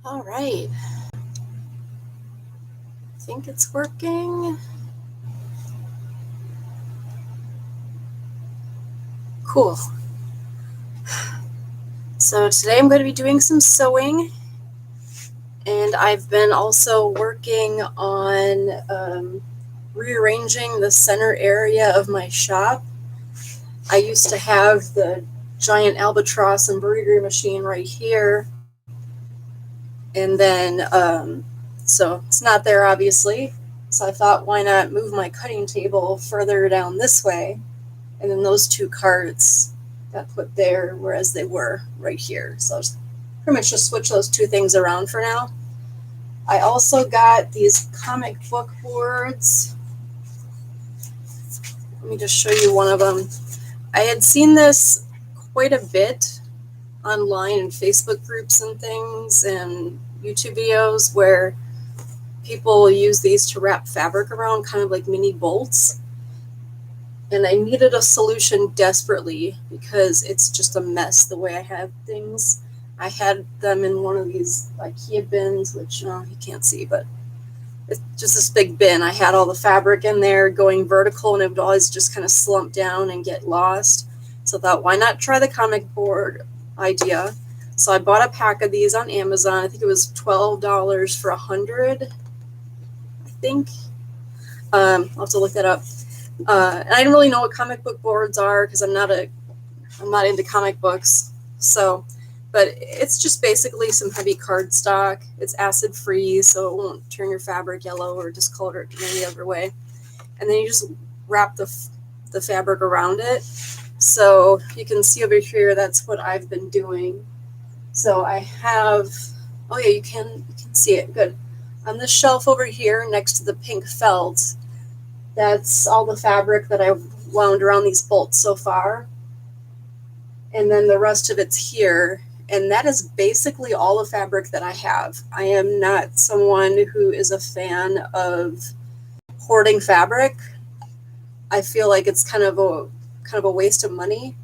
All right. I think it's working. Cool. So today I'm going to be doing some sewing, and I've been also working on rearranging the center area of my shop. I used to have the giant albatross embroidery machine right here, and then so it's not there obviously. So I thought, why not move my cutting table further down this way, and then those two carts got put there, whereas they were right here. So I'll pretty much just switch those two things around for now. I also got these comic book boards. Let me just show you one of them. I had seen this quite a bit online in Facebook groups and things and YouTube videos where people use these to wrap fabric around, kind of like mini bolts. And I needed a solution desperately because it's just a mess the way I have things. I had them in one of these IKEA bins, which you can't see, but it's just this big bin. I had all the fabric in there going vertical, and it would always just kind of slump down and get lost. So I thought, why not try the comic board idea? So I bought a pack of these on Amazon. I think it was $12 for 100, I think. I'll have to look that up. And I didn't really know what comic book boards are because I'm not into comic books. So, but it's just basically some heavy cardstock. It's acid free, so it won't turn your fabric yellow or discolor it in any other way. And then you just wrap the fabric around it. So you can see over here, that's what I've been doing. So I have, oh yeah, you can see it, good. On this shelf over here next to the pink felt, that's all the fabric that I've wound around these bolts so far. And then the rest of it's here. And that is basically all the fabric that I have. I am not someone who is a fan of hoarding fabric. I feel like it's kind of a waste of money.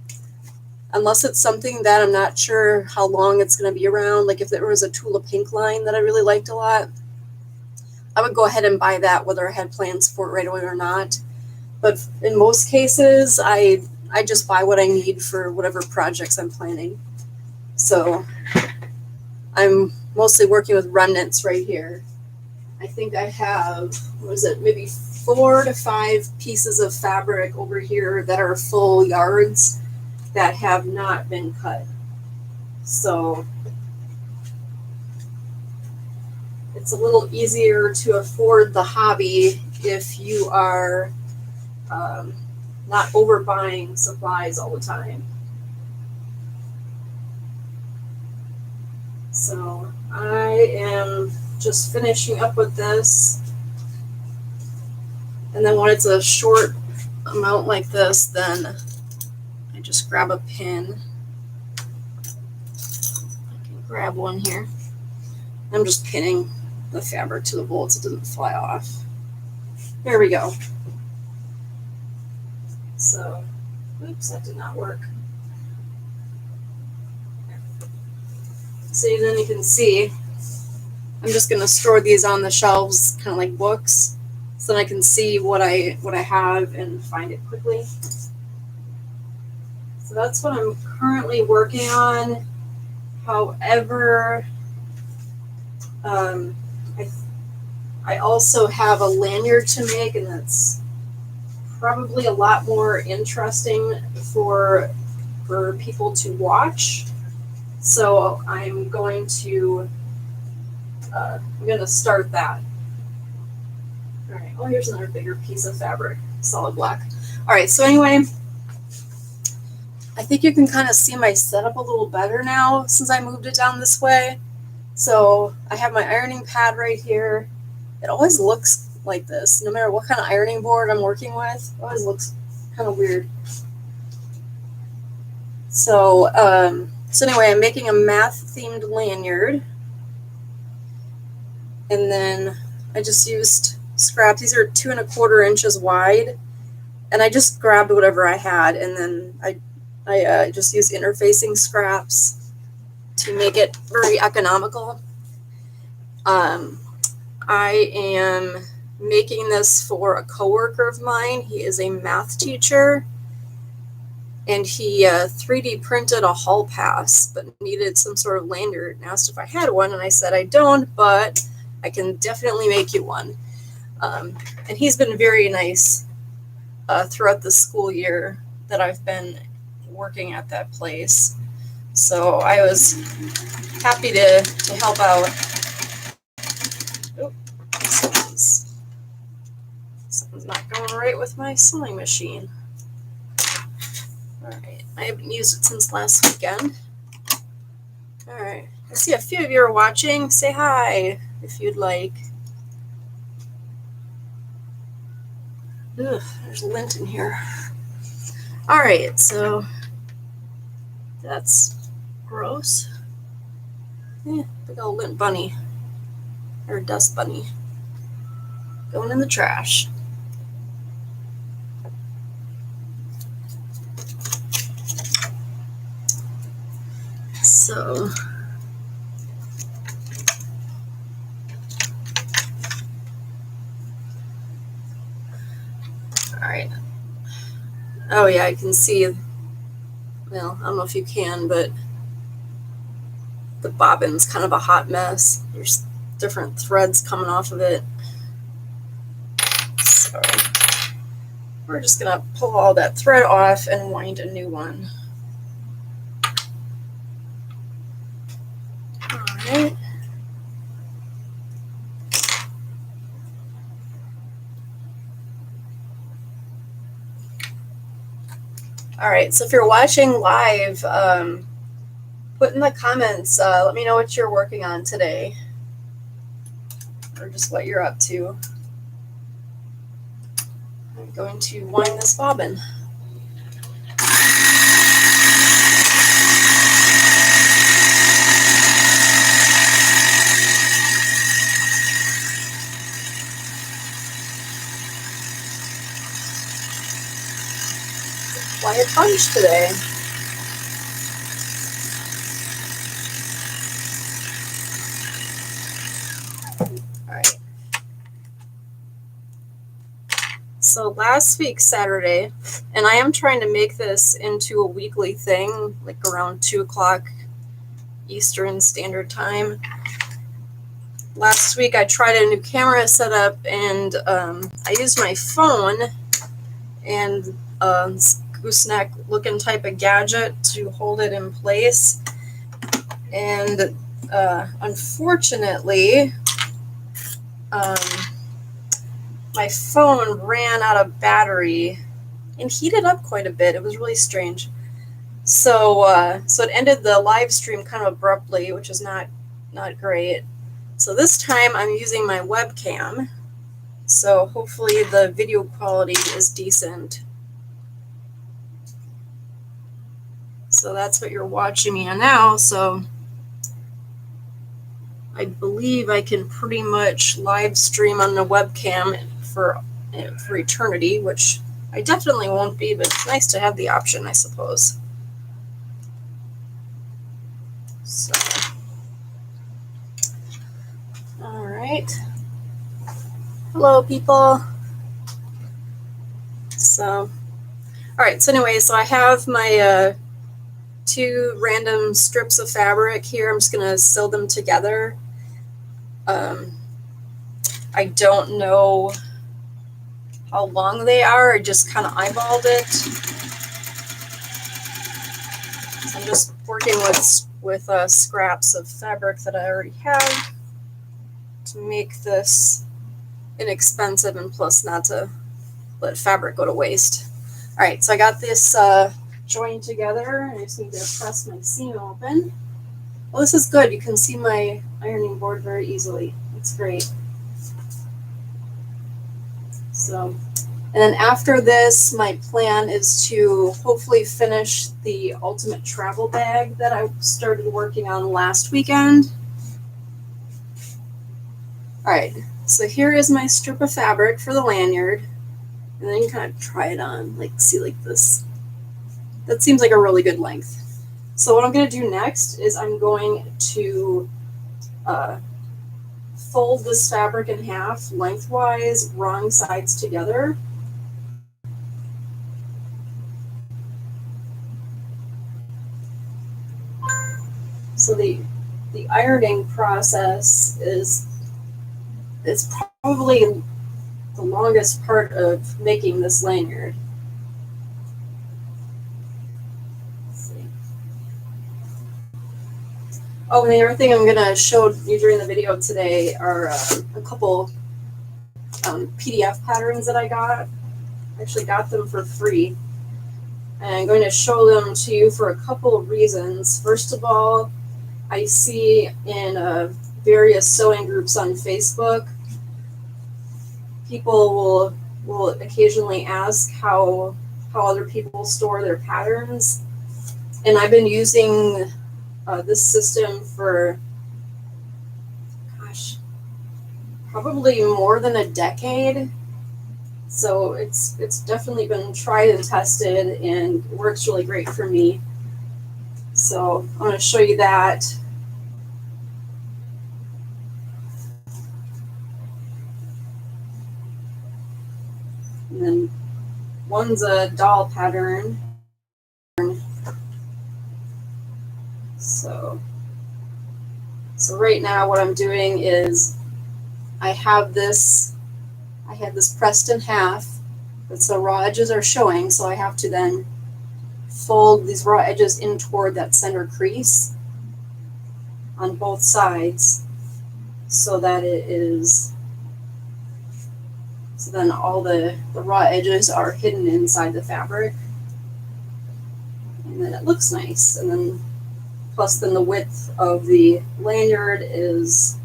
Unless it's something that I'm not sure how long it's going to be around. Like if there was a Tula Pink line that I really liked a lot, I would go ahead and buy that whether I had plans for it right away or not. But in most cases, I just buy what I need for whatever projects I'm planning. So I'm mostly working with remnants right here. I think I have, maybe 4 to 5 pieces of fabric over here that are full yards that have not been cut. So it's a little easier to afford the hobby if you are not overbuying supplies all the time. So I am just finishing up with this. And then when it's a short amount like this, then I just grab a pin. I can grab one here. I'm just pinning the fabric to the bolt so it doesn't fly off. There we go. So, oops, that did not work. So then you can see, I'm just going to store these on the shelves, kind of like books, so then I can see what I have and find it quickly. So that's what I'm currently working on. However, I also have a lanyard to make, and that's probably a lot more interesting for people to watch. So I'm going to start that. All right. Oh, here's another bigger piece of fabric, solid black. All right. So anyway, I think you can kind of see my setup a little better now since I moved it down this way. So I have my ironing pad right here. It always looks like this, no matter what kind of ironing board I'm working with. It always looks kind of weird. So, anyway, I'm making a math-themed lanyard. And then I just used scraps. These are 2 1/4 inches wide. And I just grabbed whatever I had. And then I just used interfacing scraps to make it very economical. I am making this for a coworker of mine. He is a math teacher, and he 3D printed a hall pass, but needed some sort of lanyard and asked if I had one, and I said I don't, but I can definitely make you one. And he's been very nice throughout the school year that I've been working at that place. So I was happy to help out. Something's not going right with my sewing machine. All right, I haven't used it since last weekend. All right, I see a few of you are watching. Say hi if you'd like. Ugh, there's lint in here. All right, so that's gross. Big old lint bunny, or dust bunny, going in the trash. So, all right. Oh yeah, I can see, well, I don't know if you can, but the bobbin's kind of a hot mess. There's different threads coming off of it. So we're just gonna pull all that thread off and wind a new one. All right. All right, so if you're watching live, put in the comments, let me know what you're working on today, or just what you're up to. I'm going to wind this bobbin. Quiet bunch today. All right. So last week, Saturday, and I am trying to make this into a weekly thing, like around 2 o'clock Eastern Standard Time. Last week I tried a new camera setup, and I used my phone and gooseneck looking type of gadget to hold it in place. And unfortunately, my phone ran out of battery and heated up quite a bit. It was really strange. So so it ended the live stream kind of abruptly, which is not great. So this time I'm using my webcam. So hopefully the video quality is decent. So that's what you're watching me on now. So I believe I can pretty much live stream on the webcam for eternity, which I definitely won't be, but it's nice to have the option, I suppose. So, all right. Hello, people. So, all right. So anyway, so I have my 2 random strips of fabric here. I'm just going to sew them together. I don't know how long they are. I just kind of eyeballed it. So I'm just working with scraps of fabric that I already have to make this inexpensive, and plus not to let fabric go to waste. All right, so I got this joined together. I just need to press my seam open. Well, this is good. You can see my ironing board very easily. It's great. So, and then after this, my plan is to hopefully finish the ultimate travel bag that I started working on last weekend. All right, so here is my strip of fabric for the lanyard. And then you can kind of try it on, like, see, like this. That seems like a really good length. So what I'm going to do next is I'm going to fold this fabric in half lengthwise, wrong sides together. So the ironing process is probably the longest part of making this lanyard. Let's see. Oh, and the other thing I'm going to show you during the video today are a couple PDF patterns that I got. I actually got them for free. And I'm going to show them to you for a couple of reasons. First of all, I see in various sewing groups on Facebook, people will occasionally ask how other people store their patterns. And I've been using this system for, gosh, probably more than a decade. So it's definitely been tried and tested and works really great for me. So I'm going to show you that. And then one's a doll pattern. So right now what I'm doing is I have this pressed in half, but so raw edges are showing, so I have to then fold these raw edges in toward that center crease on both sides so that so then all the raw edges are hidden inside the fabric, and then it looks nice. And then plus then the width of the lanyard is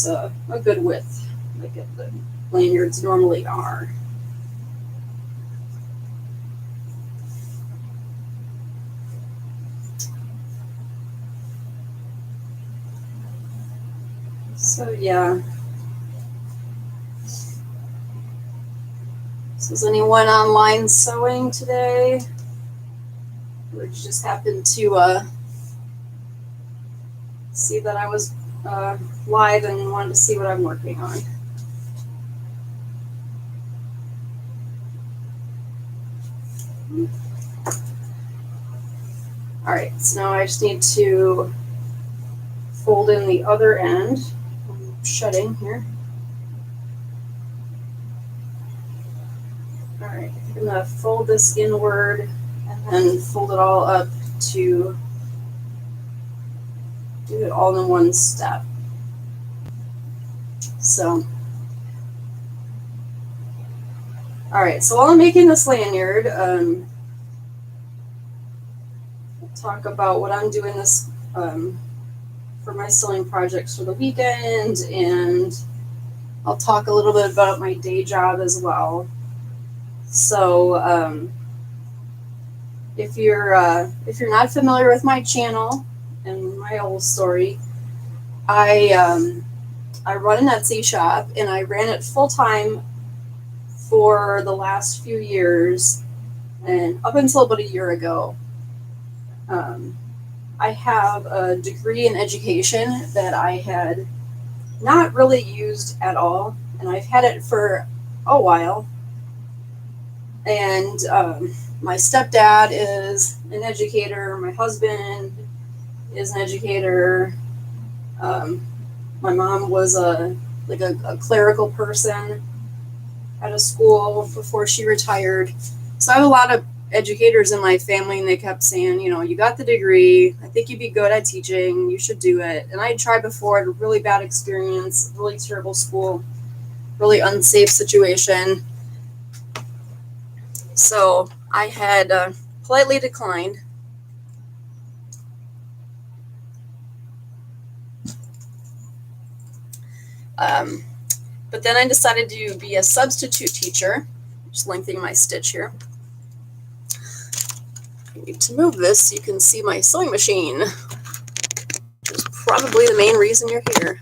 a good width, like the lanyards normally are. So yeah. So is anyone online sewing today? Or did you just happen to see that I was live and wanted to see what I'm working on? All right, so now I just need to fold in the other end. I'm shutting here. All right, I'm gonna fold this inward and then fold it all up to do it all in one step. So, all right, so while I'm making this lanyard, I'll talk about what I'm doing this for my sewing projects for the weekend, and I'll talk a little bit about my day job as well. So, if you're not familiar with my channel and my whole story, I run an Etsy shop, and I ran it full time for the last few years, and up until about a year ago. I have a degree in education that I had not really used at all, and I've had it for a while. And my stepdad is an educator. My husband is an educator. My mom was a clerical person at a school before she retired. So I have a lot of educators in my family, and they kept saying, you know, you got the degree. I think you'd be good at teaching. You should do it. And I tried before. I had a really bad experience, really terrible school, really unsafe situation. So I had politely declined. But then I decided to be a substitute teacher. Just lengthening my stitch here. I need to move this so you can see my sewing machine, which is probably the main reason you're here.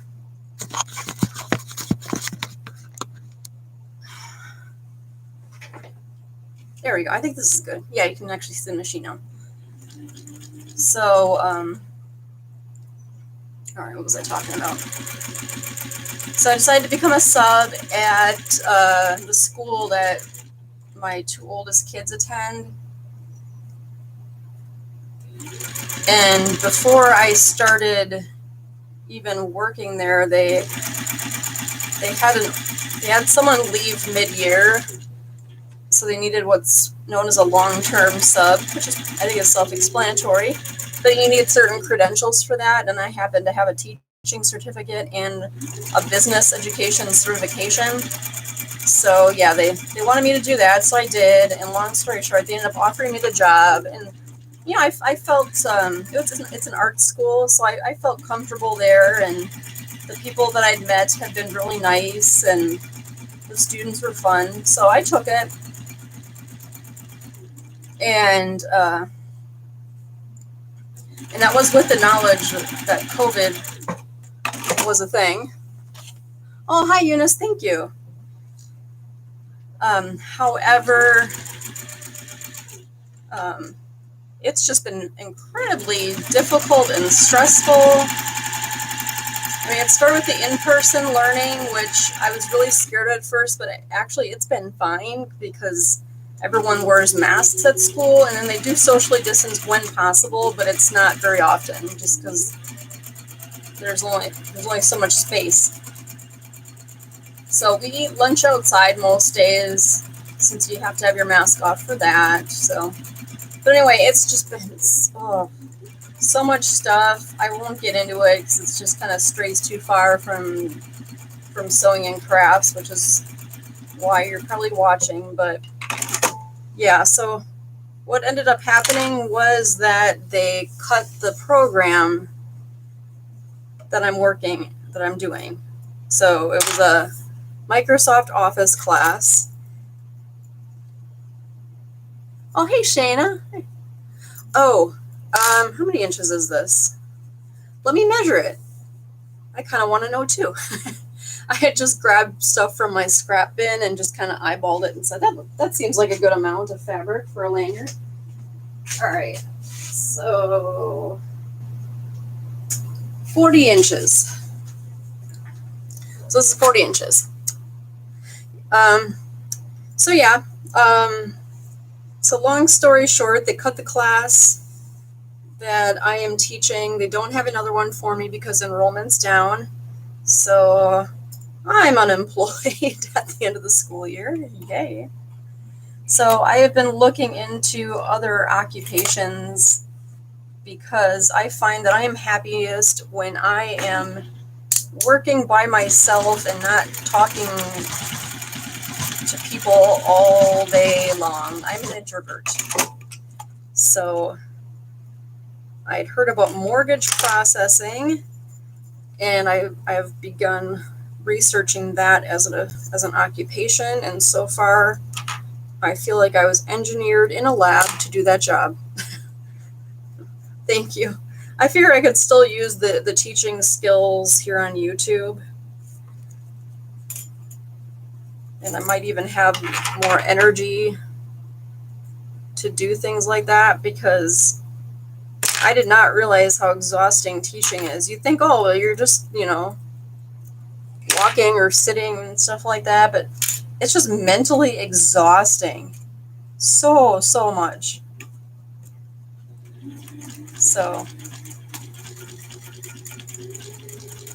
There we go. I think this is good. Yeah, you can actually see the machine now. So, all All right, what was I talking about? So I decided to become a sub at the school that my two oldest kids attend. And before I started even working there, they had someone leave mid-year, so they needed what's known as a long-term sub, which is, I think, is self-explanatory. But you need certain credentials for that, and I happen to have a teaching certificate and a business education certification. So yeah, they wanted me to do that, so I did. And long story short, they ended up offering me the job, and I felt it's an art school, so I felt comfortable there, and the people that I'd met had been really nice, and the students were fun, so I took it. And that was with the knowledge that COVID was a thing. Oh, hi, Eunice. Thank you. However, it's just been incredibly difficult and stressful. I mean, it started with the in-person learning, which I was really scared at first, but actually it's been fine because everyone wears masks at school, and then they do socially distance when possible, but it's not very often just because there's only so much space. So we eat lunch outside most days since you have to have your mask off for that. So, but anyway, it's just been so much stuff. I won't get into it because it's just kind of strays too far from sewing and crafts, which is why you're probably watching. But yeah, so what ended up happening was that they cut the program that I'm doing. So it was a Microsoft Office class. Oh, hey, Shayna. Oh, how many inches is this? Let me measure it. I kind of want to know too. I had just grabbed stuff from my scrap bin and just kind of eyeballed it and said, that seems like a good amount of fabric for a lanyard. All right, so 40 inches. So this is 40 inches. So yeah, so long story short, they cut the class that I am teaching. They don't have another one for me because enrollment's down. So I'm unemployed at the end of the school year. Yay. So I have been looking into other occupations because I find that I am happiest when I am working by myself and not talking to people all day long. I'm an introvert. So I'd heard about mortgage processing, and I've begun researching that as an occupation, and so far I feel like I was engineered in a lab to do that job. Thank you. I figure I could still use the teaching skills here on YouTube. And I might even have more energy to do things like that because I did not realize how exhausting teaching is. You think, oh, well, you're just, walking or sitting and stuff like that, but it's just mentally exhausting. So much. So,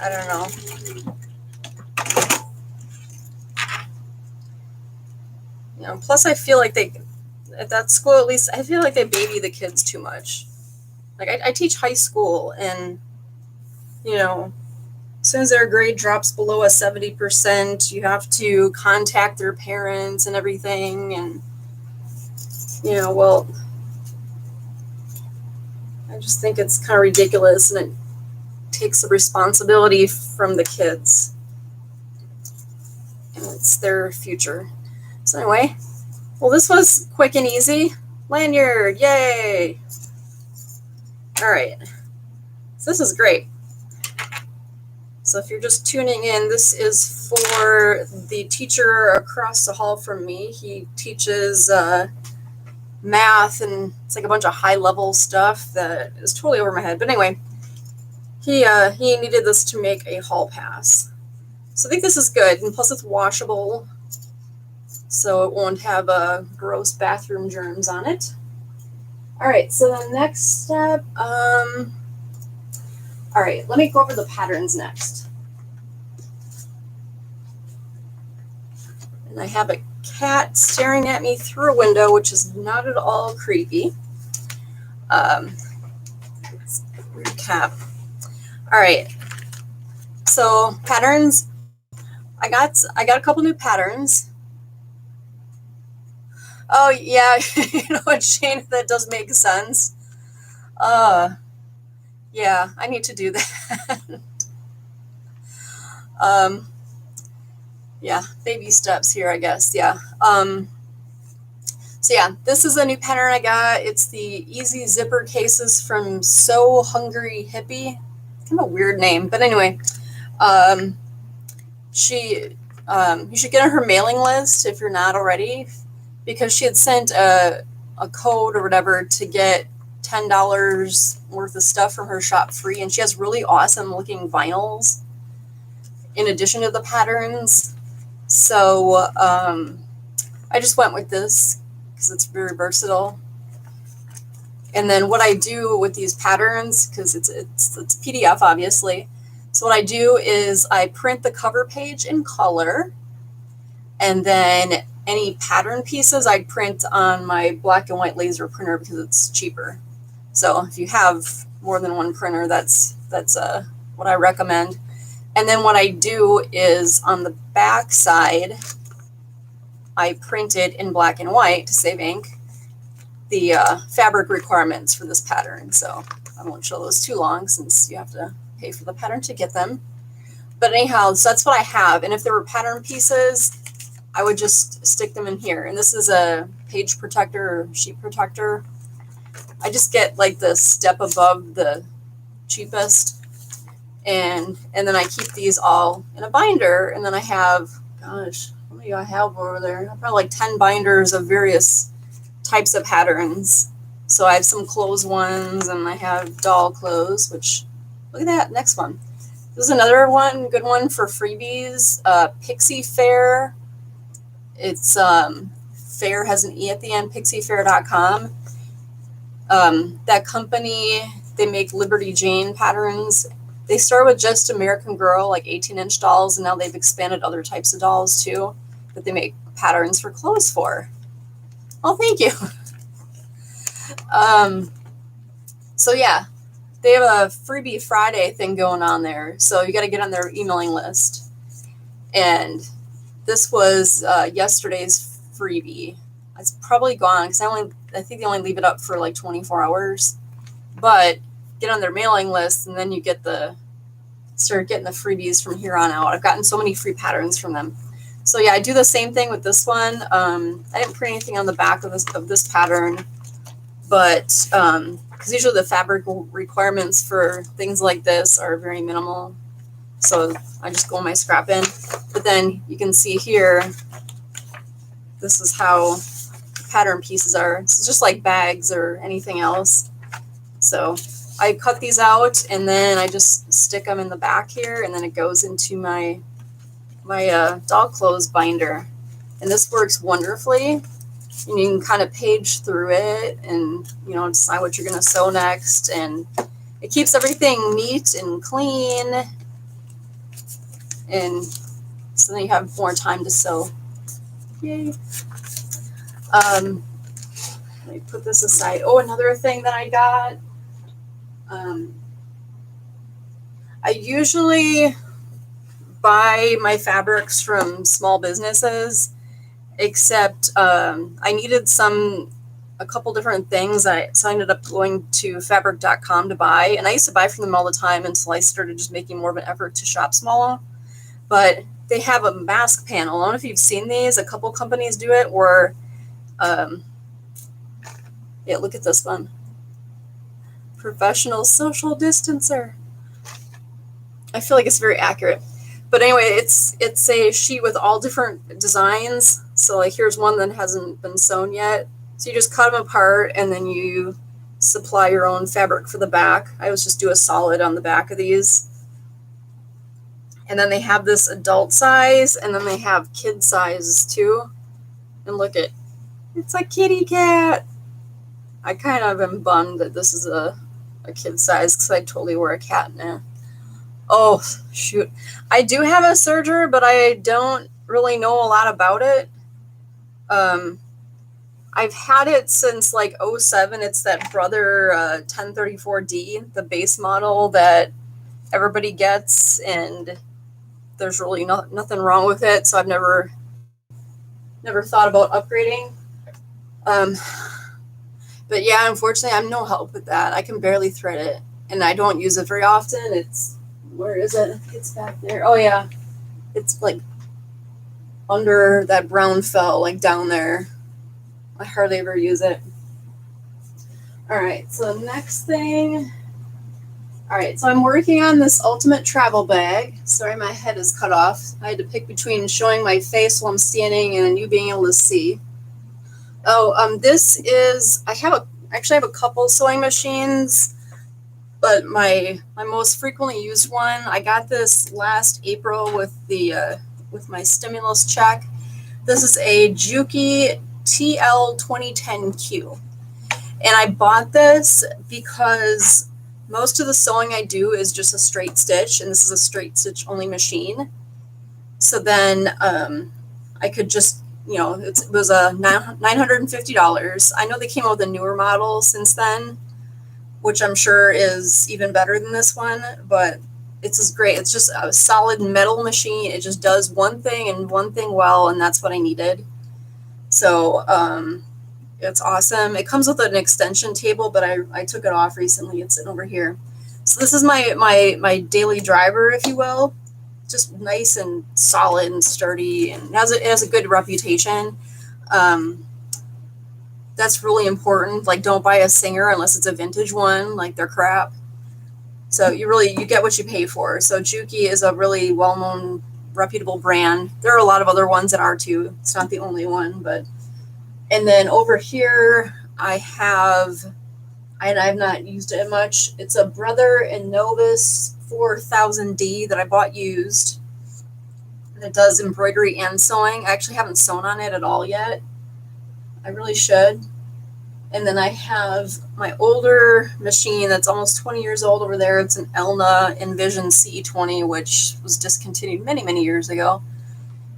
I don't know. Plus I feel like at that school, at least, I feel like they baby the kids too much. Like I teach high school, and, as soon as their grade drops below a 70%, you have to contact their parents and everything. And, well, I just think it's kind of ridiculous, and it takes the responsibility from the kids. And it's their future. So anyway, well, this was quick and easy. Lanyard, yay! All right, so this is great. So if you're just tuning in, this is for the teacher across the hall from me. He teaches math, and it's like a bunch of high-level stuff that is totally over my head. But anyway, he needed this to make a hall pass. So I think this is good, and plus it's washable, so it won't have gross bathroom germs on it. All right, so the next step, all right, let me go over the patterns next. And I have a cat staring at me through a window, which is not at all creepy. Let's recap. All right, so patterns. I got a couple new patterns. Oh yeah, you know what, Shane? That does make sense. Yeah, I need to do that. Yeah, baby steps here, I guess. Yeah. So yeah, this is a new pattern I got. It's the Easy Zipper Cases from So Hungry Hippie. Kind of a weird name, but anyway, you should get on her mailing list if you're not already, because she had sent a code or whatever to get $10 worth of stuff from her shop free, and she has really awesome looking vinyls in addition to the patterns. So I just went with this because it's very versatile. And then what I do with these patterns, because it's a PDF obviously, so what I do is I print the cover page in color, and then any pattern pieces I print on my black and white laser printer because it's cheaper. So if you have more than one printer, that's what I recommend. And then what I do is on the back side, I print it in black and white to save ink, the fabric requirements for this pattern. So I won't show those too long since you have to pay for the pattern to get them. But anyhow, so that's what I have. And if there were pattern pieces, I would just stick them in here. And this is a page protector or sheet protector. I just get like the step above the cheapest. And then I keep these all in a binder. And then I have, gosh, how many do I have over there? I have probably like 10 binders of various types of patterns. So I have some clothes ones, and I have doll clothes, which, look at that, next one. This is another one, good one for freebies, Pixie Fair. It's, Fair has an E at the end, pixiefair.com. That company, they make Liberty Jane patterns. They start with just American Girl, like 18-inch dolls, and now they've expanded other types of dolls too that they make patterns for clothes for. Oh, thank you. So yeah, they have a Freebie Friday thing going on there. So you got to get on their emailing list. And this was yesterday's freebie. It's probably gone because I think they only leave it up for like 24 hours. But get on their mailing list, and then you start getting the freebies from here on out. I've gotten so many free patterns from them. So yeah, I do the same thing with this one. I didn't print anything on the back of this pattern, but because usually the fabric requirements for things like this are very minimal. So I just go in my scrap bin. But then you can see here, this is how pattern pieces are. It's just like bags or anything else. So I cut these out, and then I just stick them in the back here, and then it goes into my doll clothes binder. And this works wonderfully. And you can kind of page through it and, decide what you're going to sew next. And it keeps everything neat and clean. And so then you have more time to sew. Yay. Let me put this aside. Oh, another thing that I got. I usually buy my fabrics from small businesses, except I needed a couple different things. So I ended up going to fabric.com to buy, and I used to buy from them all the time until I started just making more of an effort to shop smaller. But they have a mask panel. I don't know if you've seen these. A couple companies do it where, yeah, look at this one. Professional social distancer. I feel like it's very accurate. But anyway, it's a sheet with all different designs. So like here's one that hasn't been sewn yet. So you just cut them apart, and then you supply your own fabric for the back. I always just do a solid on the back of these. And then they have this adult size, and then they have kid sizes too. And look at, it's a kitty cat. I kind of am bummed that this is a kid size because I'd totally wear a cat now. Oh, shoot. I do have a serger, but I don't really know a lot about it. I've had it since like 07. It's that Brother 1034D, the base model that everybody gets, and there's really nothing wrong with it, so I've never thought about upgrading. But yeah, unfortunately, I'm no help with that. I can barely thread it, and I don't use it very often. It's, where is it? It's back there. Oh yeah, it's like under that brown felt, like down there. I hardly ever use it. All right, so next thing. All right, so I'm working on this ultimate travel bag. Sorry, my head is cut off. I had to pick between showing my face while I'm standing and you being able to see. Oh, this is, I actually have a couple sewing machines, but my most frequently used one, I got this last April with with my stimulus check. This is a Juki TL 2010Q. And I bought this because most of the sewing I do is just a straight stitch, and this is a straight stitch only machine. So then I could just, it was a $950. I know they came out with a newer model since then, which I'm sure is even better than this one, but it's just great. It's just a solid metal machine. It just does one thing and one thing well, and that's what I needed. So it's awesome. It comes with an extension table, but I took it off recently. It's sitting over here. So this is my daily driver, if you will. Just nice and solid and sturdy, and it has a good reputation. That's really important. Like, don't buy a Singer unless it's a vintage one. Like, they're crap. So you get what you pay for. So Juki is a really well-known, reputable brand. There are a lot of other ones that are too. It's not the only one, but. And then over here I have, and I've not used it much. It's a Brother and Novus 4000D that I bought used. And it does embroidery and sewing. I actually haven't sewn on it at all yet. I really should. And then I have my older machine that's almost 20 years old over there. It's an Elna Envision CE20, which was discontinued many, many years ago.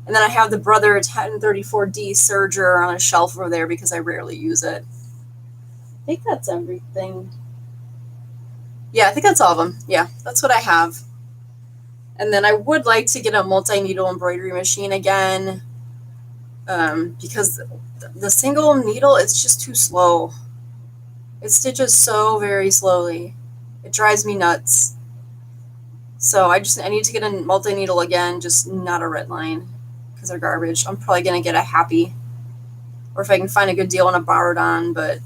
And then I have the Brother 1034D serger on a shelf over there because I rarely use it. I think that's everything. Yeah, I think that's all of them. Yeah, that's what I have. And then I would like to get a multi-needle embroidery machine again, because the single needle, it's just too slow. It stitches so very slowly. It drives me nuts. So I need to get a multi-needle again, just not a red line, because they're garbage. I'm probably going to get a Happy, or if I can find a good deal on a borrowed on, but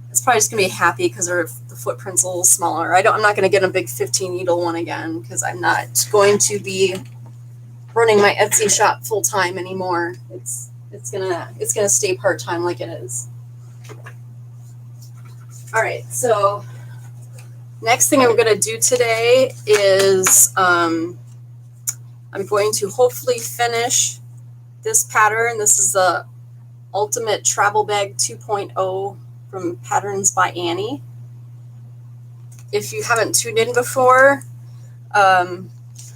it's probably just going to be Happy because the footprint's a little smaller. I'm not going to get a big 15 needle one again because I'm not going to be running my Etsy shop full time anymore. It's gonna stay part time like it is. All right, so next thing I'm gonna do today is I'm going to hopefully finish this pattern. This is the Ultimate Travel Bag 2.0 from Patterns by Annie. If you haven't tuned in before,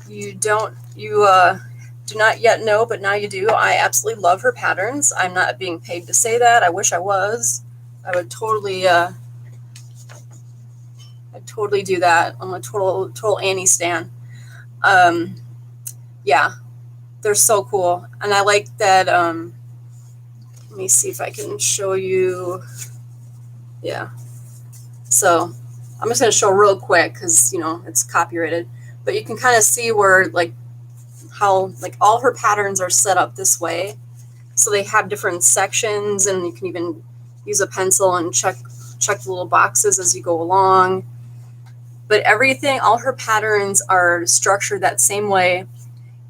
you do not yet know, but now you do. I absolutely love her patterns. I'm not being paid to say that. I wish I was. I would totally do that. I'm a total Annie stan. Yeah, they're so cool. And I like that, let me see if I can show you. Yeah. So I'm just going to show real quick because, it's copyrighted. But you can kind of see where, how all her patterns are set up this way. So they have different sections, and you can even use a pencil and check the little boxes as you go along. But all her patterns are structured that same way.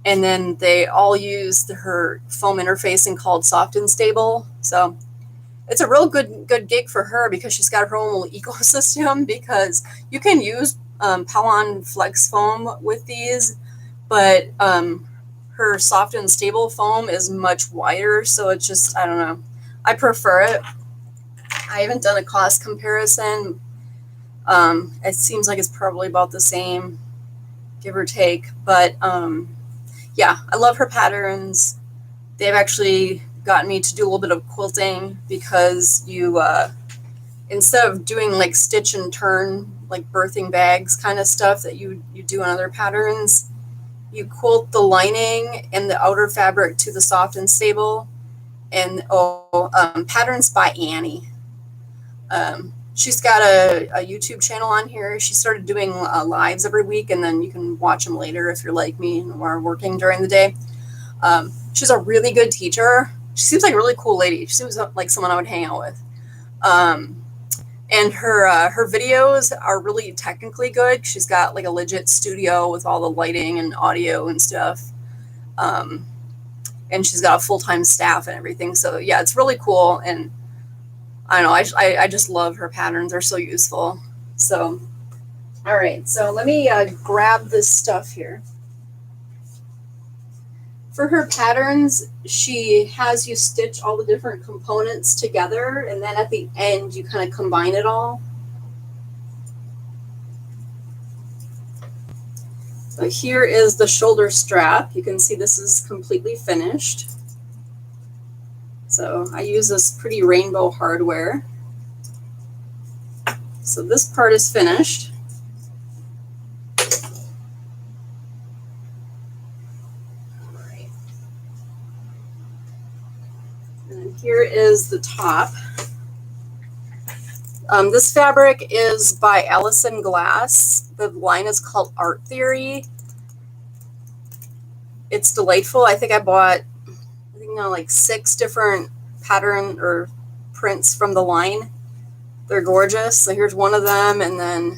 And then they all use her foam interfacing called Soft and Stable. So it's a real good gig for her because she's got her own little ecosystem, because you can use Pellon Flex foam with these, but her soft and stable foam is much wider, so it's just, I don't know. I prefer it. I haven't done a cost comparison. It seems like it's probably about the same, give or take, but yeah, I love her patterns. They've actually gotten me to do a little bit of quilting, because you instead of doing like stitch and turn, like birthing bags kind of stuff that you do on other patterns, you quilt the lining and the outer fabric to the soft and stable. And Patterns by Annie. She's got a YouTube channel on here. She started doing lives every week, and then you can watch them later if you're like me and are working during the day. She's a really good teacher. She seems like a really cool lady. She seems like someone I would hang out with. And her videos are really technically good. She's got like a legit studio with all the lighting and audio and stuff. And she's got a full-time staff and everything. So yeah, it's really cool. And I don't know, I just love her patterns. They're so useful. So, all right. So let me grab this stuff here. For her patterns, she has you stitch all the different components together, and then at the end, you kind of combine it all. So here is the shoulder strap. You can see this is completely finished. So I use this pretty rainbow hardware. So this part is finished. Here is the top. This fabric is by Allison Glass. The line is called Art Theory. It's delightful. I think I bought, like 6 different pattern or prints from the line. They're gorgeous. So here's one of them, and then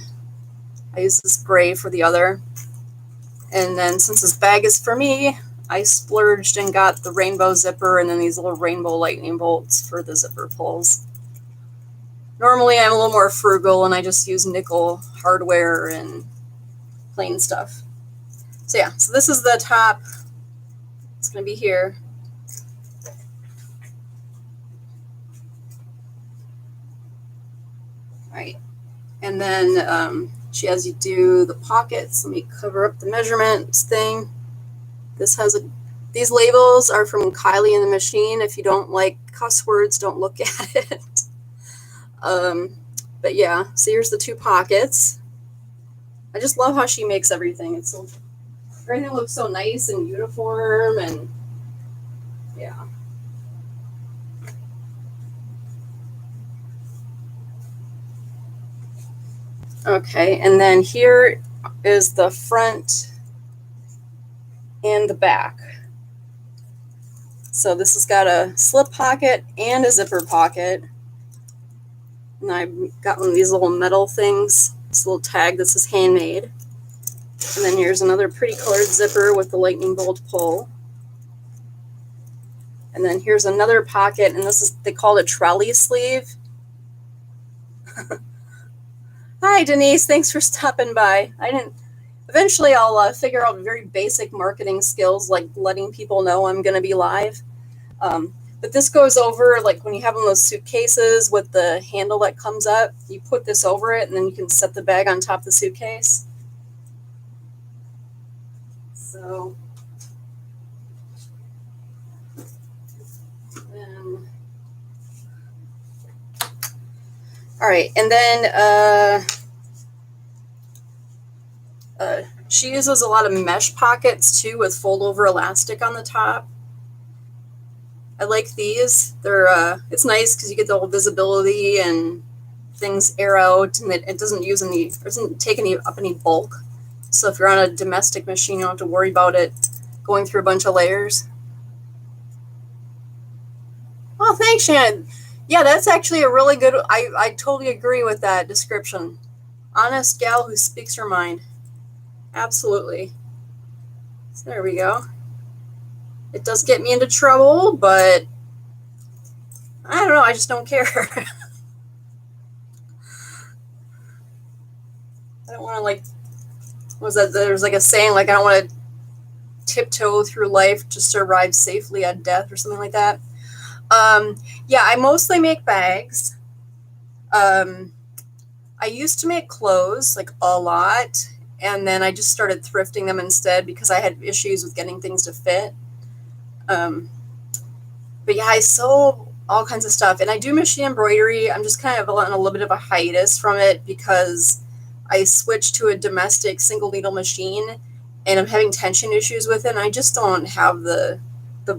I use this gray for the other. And then since this bag is for me, I splurged and got the rainbow zipper and then these little rainbow lightning bolts for the zipper pulls. Normally I'm a little more frugal and I just use nickel hardware and plain stuff. So yeah, so this is the top. It's going to be here. All right. And then she has you do the pockets. Let me cover up the measurements thing. This has these labels are from Kylie and the Machine. If you don't like cuss words, don't look at it. But yeah, so here's the 2 pockets. I just love how she makes everything. Everything looks so nice and uniform, and yeah. Okay, and then here is the front and the back. So this has got a slip pocket and a zipper pocket. And I've got one of these little metal things, this little tag that says handmade. And then here's another pretty colored zipper with the lightning bolt pull. And then here's another pocket, and this is, they call it a trolley sleeve. Hi, Denise. Thanks for stopping by. Eventually I'll figure out very basic marketing skills, like letting people know I'm going to be live. But this goes over, like when you have one of those suitcases with the handle that comes up, you put this over it and then you can set the bag on top of the suitcase. So, all right, and then she uses a lot of mesh pockets too with fold over elastic on the top. I like these. They're it's nice because you get the whole visibility and things air out, and it doesn't take up any bulk. So if you're on a domestic machine, you don't have to worry about it going through a bunch of layers. Oh, thanks, Shannon. Yeah, that's actually a really good, I totally agree with that description. Honest gal who speaks her mind. Absolutely. So there we go. It does get me into trouble, but I don't know. I just don't care. I don't want to like, what was that? There's like a saying, like, I don't want to tiptoe through life just to arrive safely at death or something like that. Yeah, I mostly make bags. Um, I used to make clothes like a lot, and then I just started thrifting them instead because I had issues with getting things to fit. Um, but yeah, I sew all kinds of stuff, and I do machine embroidery. I'm just kind of on a little bit of a hiatus from it because I switched to a domestic single needle machine, and I'm having tension issues with it. And I just don't have the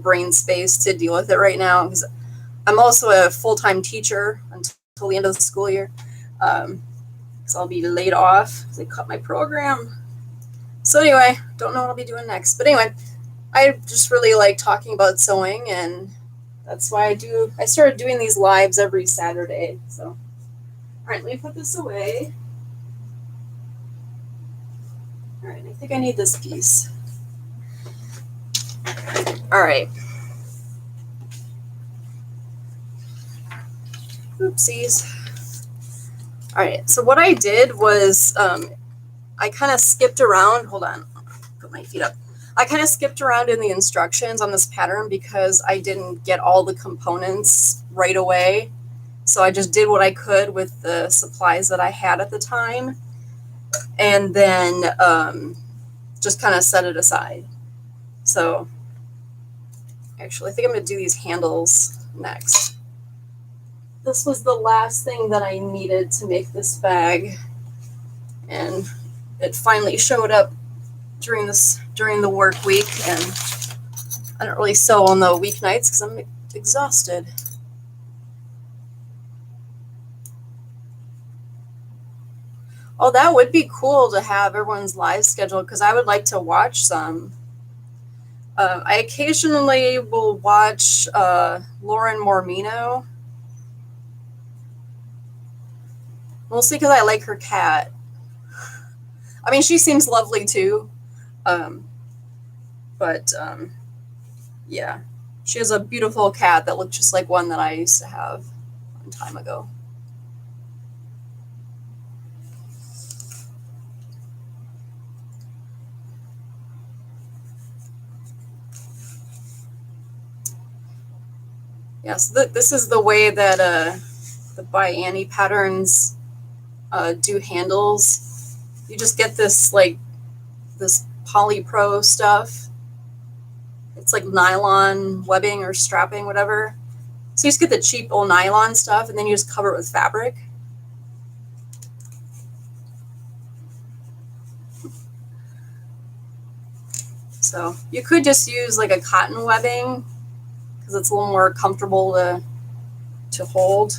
brain space to deal with it right now because I'm also a full-time teacher until the end of the school year. So I'll be laid off because they cut my program. So anyway, don't know what I'll be doing next. But anyway, I just really like talking about sewing, and that's why I started doing these lives every Saturday. So, all right, let me put this away. All right, I think I need this piece. All right. Oopsies. All right, so what I did was I kind of skipped around. Hold on, put my feet up. I kind of skipped around in the instructions on this pattern because I didn't get all the components right away. So I just did what I could with the supplies that I had at the time, and then just kind of set it aside. So actually, I think I'm going to do these handles next. This was the last thing that I needed to make this bag, and it finally showed up during the work week, and I don't really sew on the weeknights because I'm exhausted. Oh, that would be cool to have everyone's live schedule because I would like to watch some. I occasionally will watch Lauren Mormino, mostly because I like her cat. I mean, she seems lovely too, but yeah, she has a beautiful cat that looked just like one that I used to have one time ago. Yeah, so this is the way that the By Annie patterns do handles. You just get this this polypro stuff. It's like nylon webbing or strapping, whatever. So you just get the cheap old nylon stuff, and then you just cover it with fabric. So you could just use like a cotton webbing because it's a little more comfortable to hold.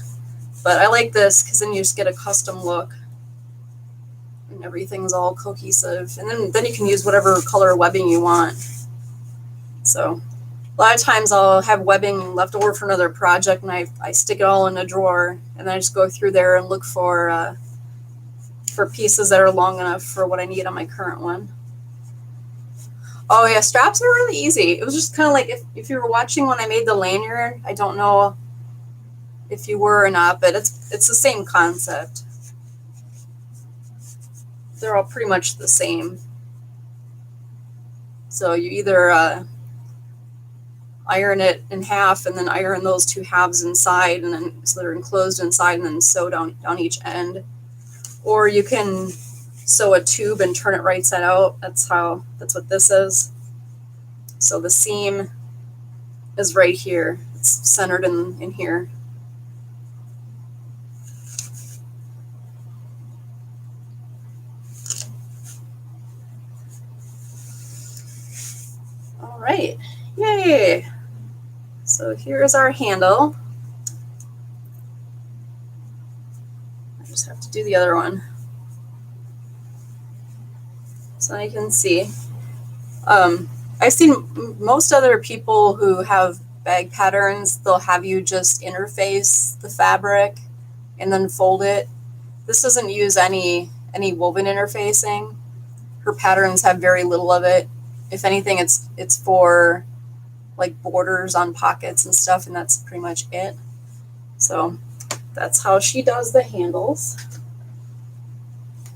But I like this because then you just get a custom look and everything's all cohesive. And then you can use whatever color webbing you want. So a lot of times I'll have webbing left over for another project, and I stick it all in a drawer, and then I just go through there and look for pieces that are long enough for what I need on my current one. Oh yeah, straps are really easy. It was just kind of like if you were watching when I made the lanyard. I don't know if you were or not, but it's the same concept. They're all pretty much the same. So you either iron it in half and then iron those two halves inside, and then so they're enclosed inside, and then sew down each end. Or you can sew a tube and turn it right side out. That's what this is. So the seam is right here. It's centered in here. All right, yay. So here's our handle. I just have to do the other one. So you can see. I've seen most other people who have bag patterns, they'll have you just interface the fabric and then fold it. This doesn't use any woven interfacing. Her patterns have very little of it. If anything, it's for like borders on pockets and stuff, and that's pretty much it. So that's how she does the handles.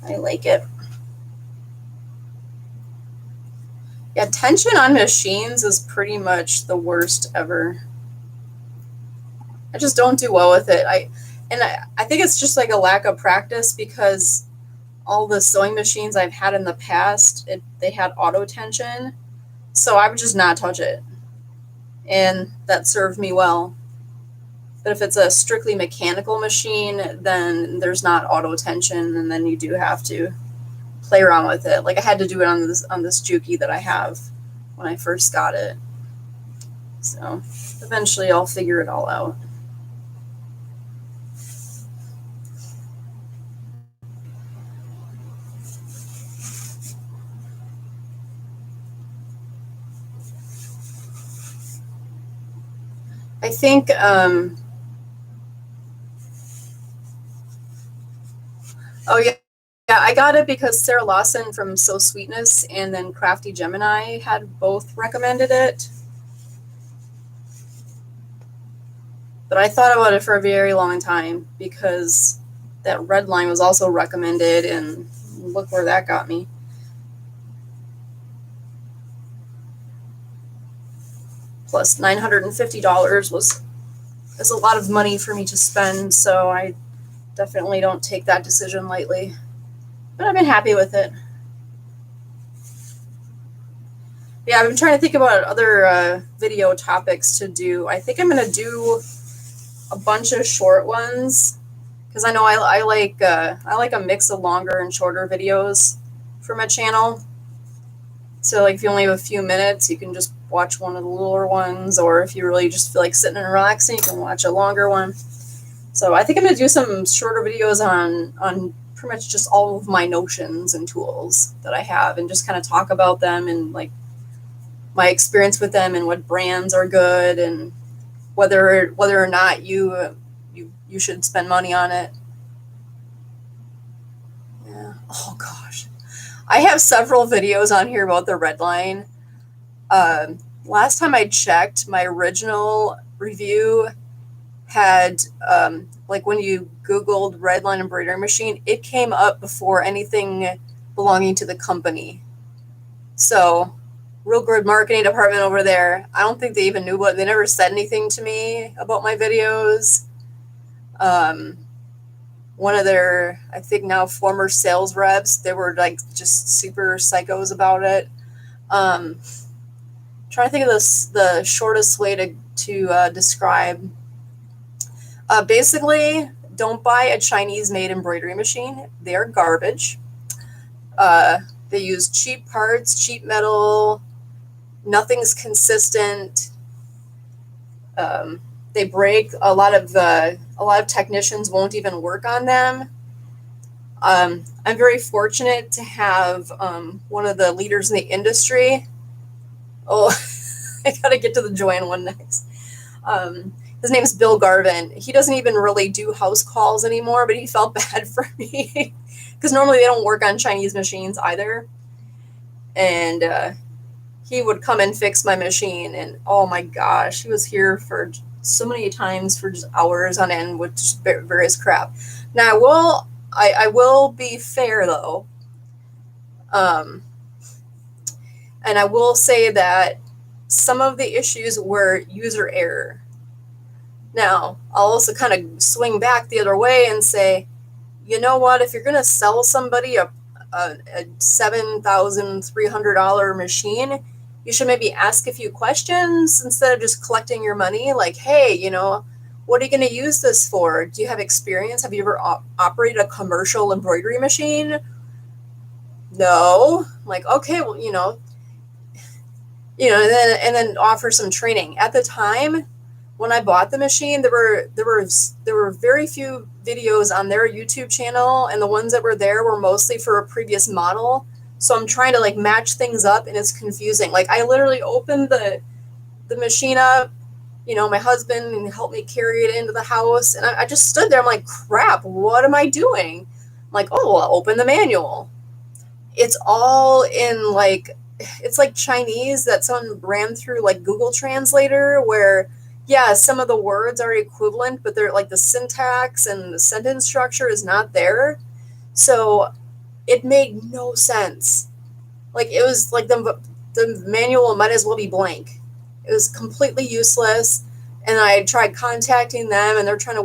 I like it. Yeah, tension on machines is pretty much the worst ever. I just don't do well with it. I think it's just like a lack of practice, because all the sewing machines I've had in the past, they had auto tension, so I would just not touch it, and that served me well. But if it's a strictly mechanical machine, then there's not auto tension, and then you do have to play around with it. Like I had to do it on this Juki that I have when I first got it. So eventually I'll figure it all out. I think oh yeah, I got it because Sarah Lawson from So Sweetness and then Crafty Gemini had both recommended it. But I thought about it for a very long time, because that red line was also recommended, and look where that got me. Plus $950 is a lot of money for me to spend, so I definitely don't take that decision lightly. But I've been happy with it. Yeah, I've been trying to think about other video topics to do. I think I'm going to do a bunch of short ones, because I know I like a mix of longer and shorter videos for my channel. So like if you only have a few minutes, you can just watch one of the littler ones, or if you really just feel like sitting and relaxing, you can watch a longer one. So I think I'm going to do some shorter videos on pretty much just all of my notions and tools that I have, and just kind of talk about them and like my experience with them and what brands are good, and whether or not you should spend money on it. Yeah. Oh gosh, I have several videos on here about the red line. Last time I checked, my original review had like when you Googled Redline embroidery machine, it came up before anything belonging to the company. So real good marketing department over there. I don't think they even knew they never said anything to me about my videos. One of their, I think now former sales reps, they were like just super psychos about it. Trying to think of the shortest way to describe. Basically, don't buy a Chinese-made embroidery machine. They are garbage. They use cheap parts, cheap metal. Nothing's consistent. They break. A lot of technicians won't even work on them. I'm very fortunate to have one of the leaders in the industry. Oh, I gotta get to the Joanne one next. His name is Bill Garvin. He doesn't even really do house calls anymore, but he felt bad for me because normally they don't work on Chinese machines either. And he would come and fix my machine, and oh my gosh, he was here for so many times for just hours on end with just various crap. Now I will be fair though, and I will say that some of the issues were user error. Now, I'll also kind of swing back the other way and say, you know what, if you're going to sell somebody a $7,300 machine, you should maybe ask a few questions instead of just collecting your money. Like, hey, what are you going to use this for? Do you have experience? Have you ever operated a commercial embroidery machine? No. I'm like, okay, well, and then offer some training. At the time when I bought the machine, there were very few videos on their YouTube channel, and the ones that were there were mostly for a previous model. So I'm trying to like match things up, and it's confusing. Like I literally opened the machine up, my husband helped me carry it into the house, and I just stood there. I'm like, crap, what am I doing? I'm like, oh, well, I'll open the manual. It's all in like, it's like Chinese that someone ran through like Google Translator, where yeah, some of the words are equivalent, but they're like the syntax and the sentence structure is not there. So it made no sense. Like it was like the manual might as well be blank. It was completely useless. And I tried contacting them, and they're trying to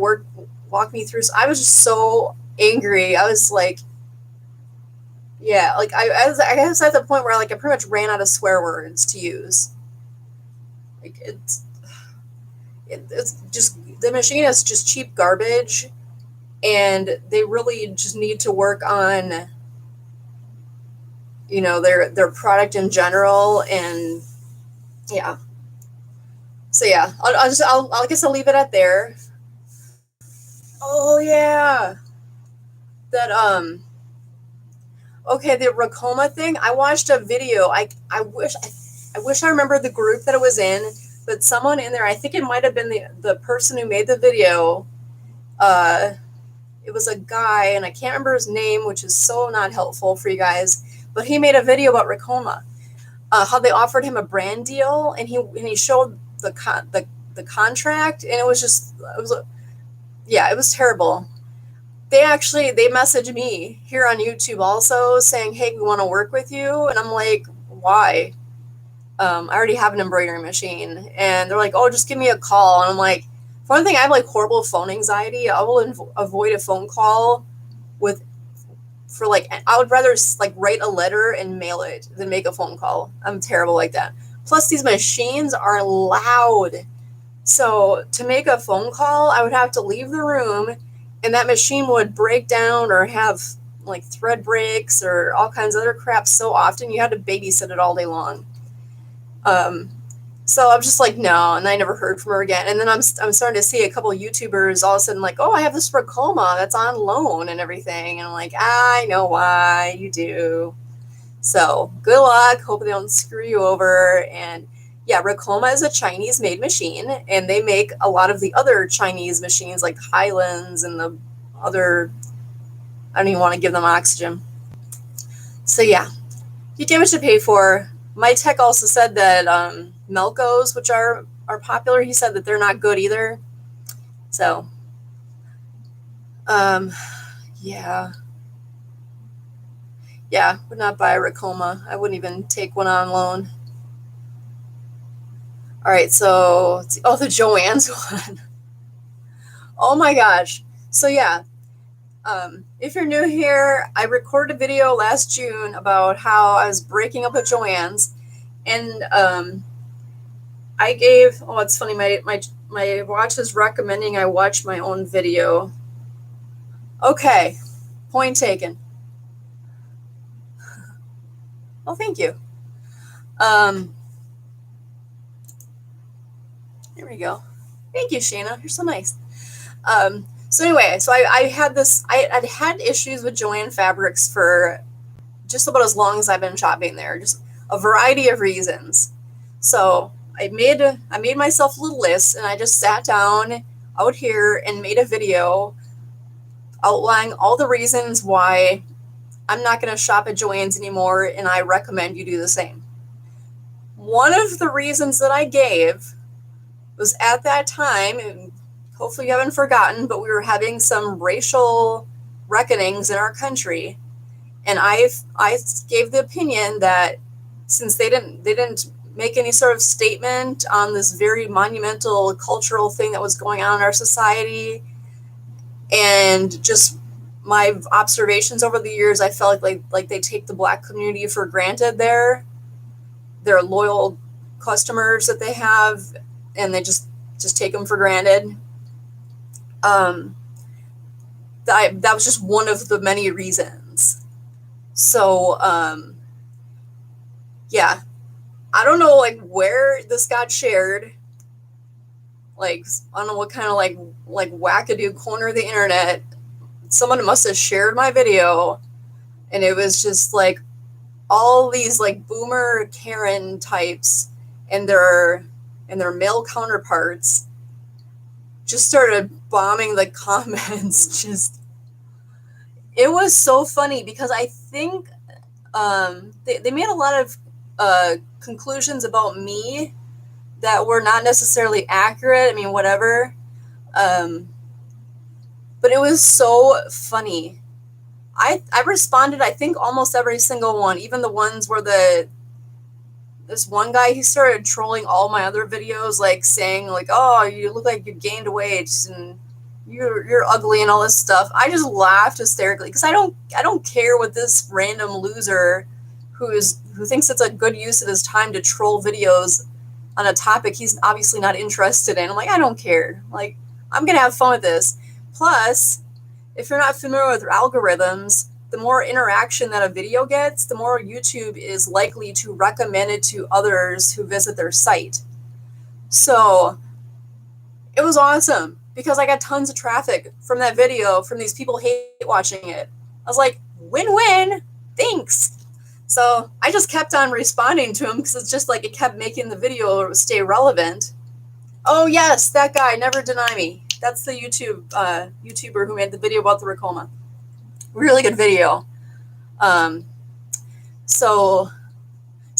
walk me through. So I was just so angry. I was like, yeah, like I was at the point where like I pretty much ran out of swear words to use. Like it's just the machine is just cheap garbage, and they really just need to work on their product in general. And yeah, so yeah, I guess I'll leave it at there. Oh yeah, that okay, the Racoma thing. I watched a video. I wish I remember the group that it was in, but someone in there, I think it might have been the person who made the video. Uh, it was a guy, and I can't remember his name, which is so not helpful for you guys. But he made a video about Racoma, how they offered him a brand deal, and he showed the contract, and it was just yeah, it was terrible. They messaged me here on YouTube also saying, "Hey, we want to work with you," and I'm like, "Why?" I already have an embroidery machine, and they're like, "Oh, just give me a call." And I'm like, for one thing, I have like horrible phone anxiety. I will avoid a phone call with for like I would rather like write a letter and mail it than make a phone call. I'm terrible like that. Plus, these machines are loud. So to make a phone call, I would have to leave the room, and that machine would break down or have like thread breaks or all kinds of other crap so often you had to babysit it all day long. Um, so I'm just like, no, and I never heard from her again. And then I'm starting to see a couple of YouTubers all of a sudden like, oh, I have this Racoma that's on loan and everything, and I'm like, I know why you do. So good luck. Hope they don't screw you over. And yeah, Racoma is a Chinese-made machine, and they make a lot of the other Chinese machines like Highlands and the other. I don't even want to give them oxygen. So yeah, you get what you pay for. My tech also said that Melcos, which are popular, he said that they're not good either. So, yeah. Yeah, would not buy a Racoma. I wouldn't even take one on loan. All right, so, oh, the Joann's one. Oh my gosh. So, yeah, if you're new here, I recorded a video last June about how I was breaking up with Joann's, and I gave, oh, it's funny, my watch is recommending I watch my own video. Okay, point taken. Oh, thank you. Here we go. Thank you, Shana. You're so nice. So anyway, so I had this, I'd had issues with Joann Fabrics for just about as long as I've been shopping there, just a variety of reasons. So I made myself a little list, and I just sat down out here and made a video outlining all the reasons why I'm not going to shop at Joann's anymore, and I recommend you do the same. One of the reasons that I gave was at that time, and hopefully you haven't forgotten, but we were having some racial reckonings in our country, and I gave the opinion that since they didn't make any sort of statement on this very monumental cultural thing that was going on in our society, and just my observations over the years, I felt like they take the Black community for granted there. They're loyal customers that they have, and they just take them for granted. That was just one of the many reasons. So, yeah, I don't know like where this got shared. Like, I don't know what kind of like wackadoo corner of the internet. Someone must have shared my video, and it was just like all these like boomer Karen types and their male counterparts just started bombing the comments. Just, it was so funny because I think they made a lot of conclusions about me that were not necessarily accurate. I mean, whatever. But it was so funny. I responded, I think, almost every single one, even the ones where this one guy, he started trolling all my other videos, like saying like, oh, you look like you gained weight and you're ugly and all this stuff. I just laughed hysterically because I don't care what this random loser who thinks it's a good use of his time to troll videos on a topic he's obviously not interested in. I'm like, I don't care. Like, I'm gonna have fun with this. Plus, if you're not familiar with algorithms, the more interaction that a video gets, the more YouTube is likely to recommend it to others who visit their site. So it was awesome because I got tons of traffic from that video from these people hate watching it. I was like, win-win, thanks. So I just kept on responding to him because it's just like it kept making the video stay relevant. Oh yes, that guy, never deny me. That's the YouTuber who made the video about the Racoma. Really good video. So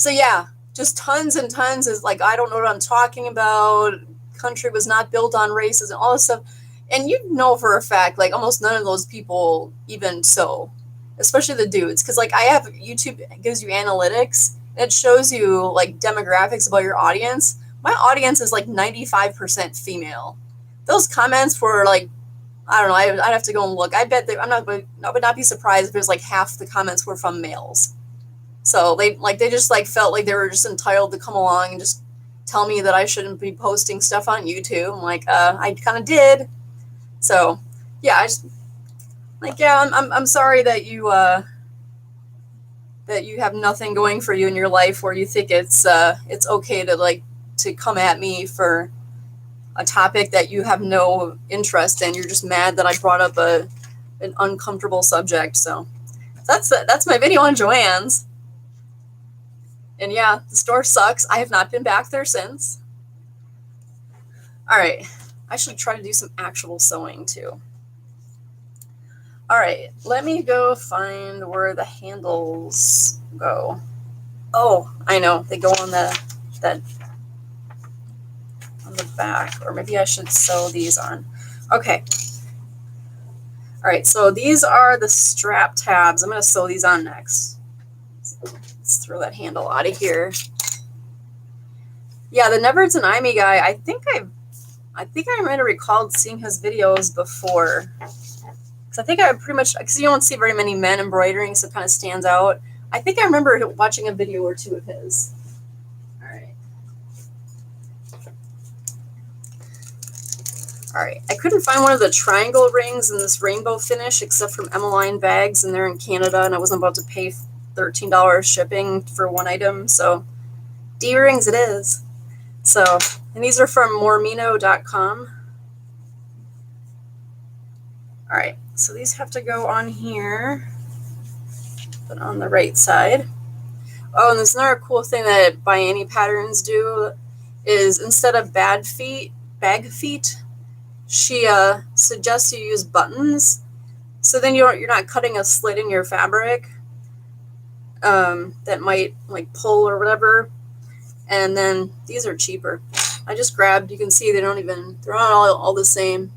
yeah, just tons and tons is like, I don't know what I'm talking about. Country was not built on races and all this stuff. And you know for a fact, like almost none of those people even so, especially the dudes. Because like YouTube gives you analytics. And it shows you like demographics about your audience. My audience is like 95% female. Those comments were like, I don't know, I'd have to go and look. I bet I would not be surprised if it was like half the comments were from males. So they just like felt like they were just entitled to come along and just tell me that I shouldn't be posting stuff on YouTube. I'm like, I kind of did. So yeah, I'm sorry that you have nothing going for you in your life where you think it's okay to come at me for a topic that you have no interest in. You're just mad that I brought up an uncomfortable subject. So that's my video on Joann's. And yeah, the store sucks. I have not been back there since. All right, I should try to do some actual sewing too. All right, let me go find where the handles go. Oh, I know, they go on the back, or maybe I should sew these on. Okay. All right, so these are the strap tabs. I'm going to sew these on next. Let's throw that handle out of here. Yeah, the Never Deny Me guy, I think I might have recalled seeing his videos before. Because I think I pretty much, because you don't see very many men embroidering, so it kind of stands out. I think I remember watching a video or two of his. All right, I couldn't find one of the triangle rings in this rainbow finish except from Emmeline Bags, and they're in Canada, and I wasn't about to pay $13 shipping for one item, so D-rings it is. So, and these are from Mormino.com. All right, so these have to go on here, but on the right side. Oh, and there's another cool thing that By Any Patterns do is instead of bag feet, she suggests you use buttons, so then you're not cutting a slit in your fabric that might like pull or whatever. And then these are cheaper. I just grabbed, you can see they're not all the same.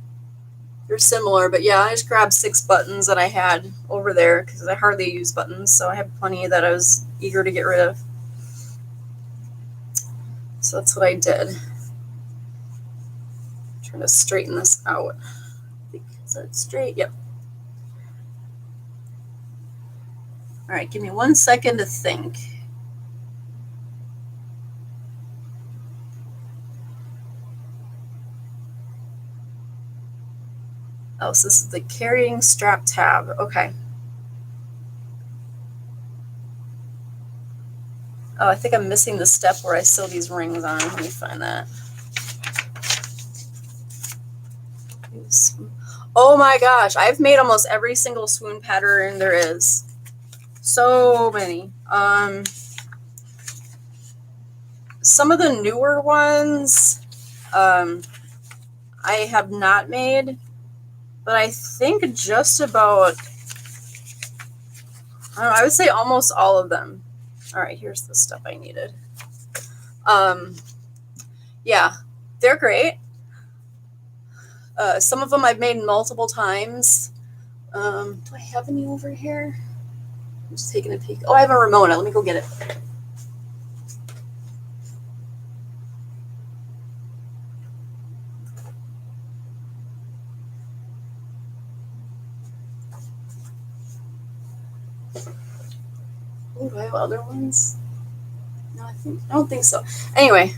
They're similar, but yeah, I just grabbed 6 buttons that I had over there because I hardly use buttons, so I have plenty that I was eager to get rid of. So that's what I did. Trying to straighten this out. Is that straight? Yep. All right, give me 1 second to think. Oh, so this is the carrying strap tab. Okay. Oh, I think I'm missing the step where I sew these rings on. Let me find that. Oh my gosh, I've made almost every single swoon pattern there is. So many. Some of the newer ones I have not made, but I think just about, I don't know, I would say almost all of them. All right, here's the stuff I needed. Yeah, they're great. Some of them I've made multiple times. Do I have any over here? I'm just taking a peek. Oh, I have a Ramona. Let me go get it. Oh, do I have other ones? No, I don't think so. Anyway,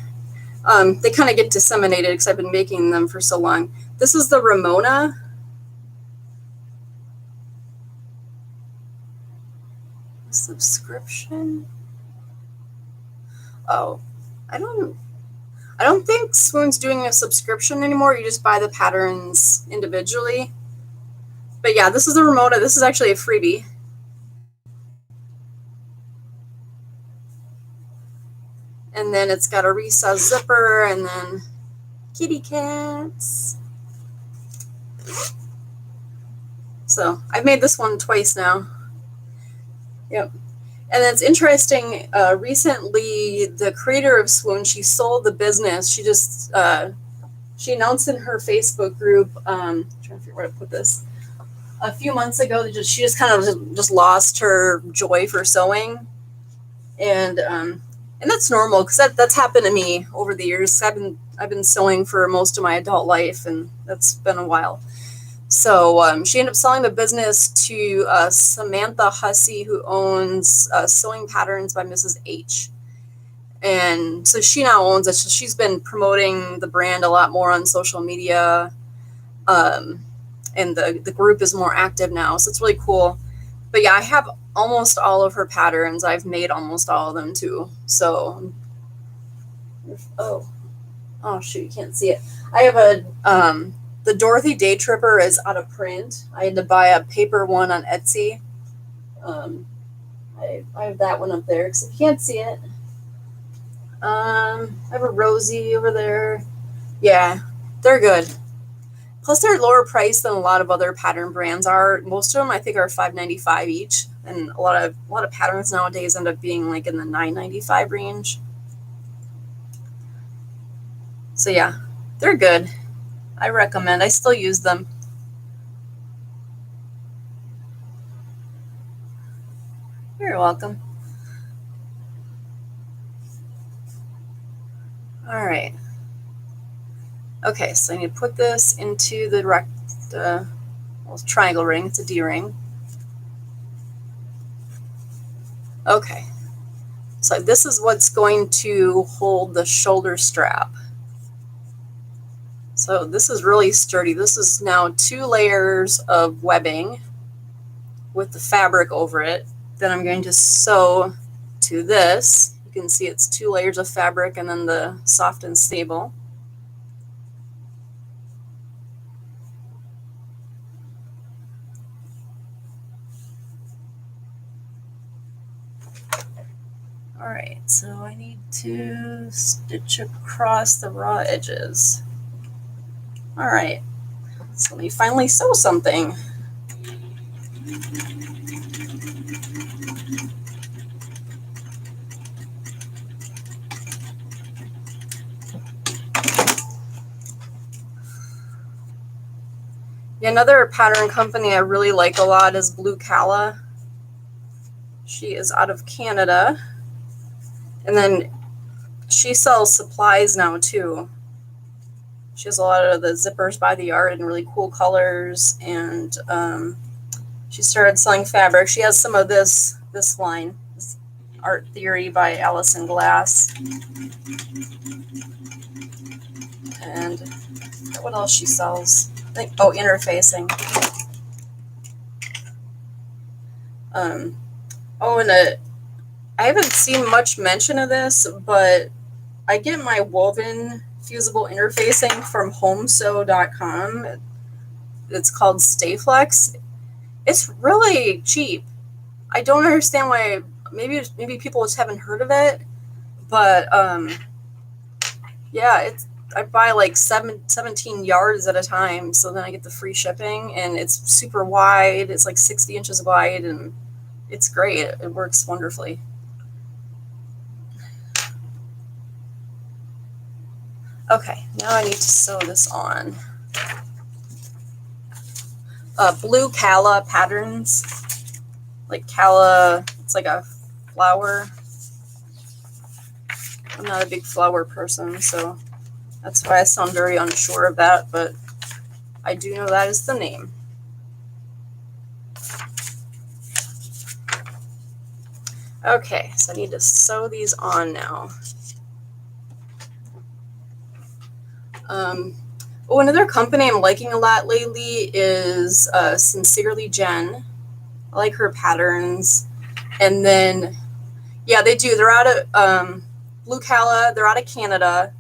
they kind of get disseminated because I've been making them for so long. This is the Ramona. Subscription. Oh, I don't think Swoon's doing a subscription anymore. You just buy the patterns individually. But yeah, this is the Ramona. This is actually a freebie. And then it's got a recessed zipper and then kitty cats. So I've made this one twice now. Yep. And it's interesting. Recently, the creator of Swoon, she sold the business. She just she announced in her Facebook group. I'm trying to figure out where to put this. A few months ago, she just kind of just lost her joy for sewing, and that's normal because that's happened to me over the years. I've been sewing for most of my adult life, and that's been a while. So she ended up selling the business to Samantha Hussey, who owns Sewing Patterns by Mrs. H. And so she now owns it. So she's been promoting the brand a lot more on social media. And the group is more active now. So it's really cool. But yeah, I have almost all of her patterns. I've made almost all of them too. So, oh shoot, you can't see it. I have the Dorothy Day Tripper is out of print. I had to buy a paper one on Etsy. I have that one up there because if you can't see it. I have a Rosie over there. Yeah, they're good. Plus, they're lower priced than a lot of other pattern brands are. Most of them, I think, are $5.95 each, and a lot of patterns nowadays end up being like in the $9.95 range. So yeah, they're good. I recommend. I still use them. You're welcome. All right. Okay, so I need to put this into the triangle ring. It's a D ring. Okay. So this is what's going to hold the shoulder strap. So this is really sturdy. This is now 2 layers of webbing with the fabric over it. Then I'm going to sew to this. You can see it's 2 layers of fabric and then the soft and stable. All right, so I need to stitch across the raw edges. All right, so let me finally sew something. Another pattern company I really like a lot is Blue Calla. She is out of Canada. And then she sells supplies now too. She has a lot of the zippers by the yard in really cool colors. And she started selling fabric. She has some of this line, this Art Theory by Allison Glass. And what else she sells? Interfacing. And I haven't seen much mention of this, but I get my woven fusible interfacing from homesew.com. It's called Stayflex. It's really cheap. I don't understand why. Maybe people just haven't heard of it, but yeah, I buy like 17 yards at a time, so then I get the free shipping, and it's super wide. It's like 60 inches wide, and it's great. It works wonderfully. Okay, now I need to sew this on. Blue Calla patterns. Like Calla, it's like a flower. I'm not a big flower person, so that's why I sound very unsure of that, but I do know that is the name. Okay, so I need to sew these on now. Oh, another company I'm liking a lot lately is Sincerely Jen. I like her patterns. And then, yeah, they do. They're out of Blue Calla. They're out of Canada.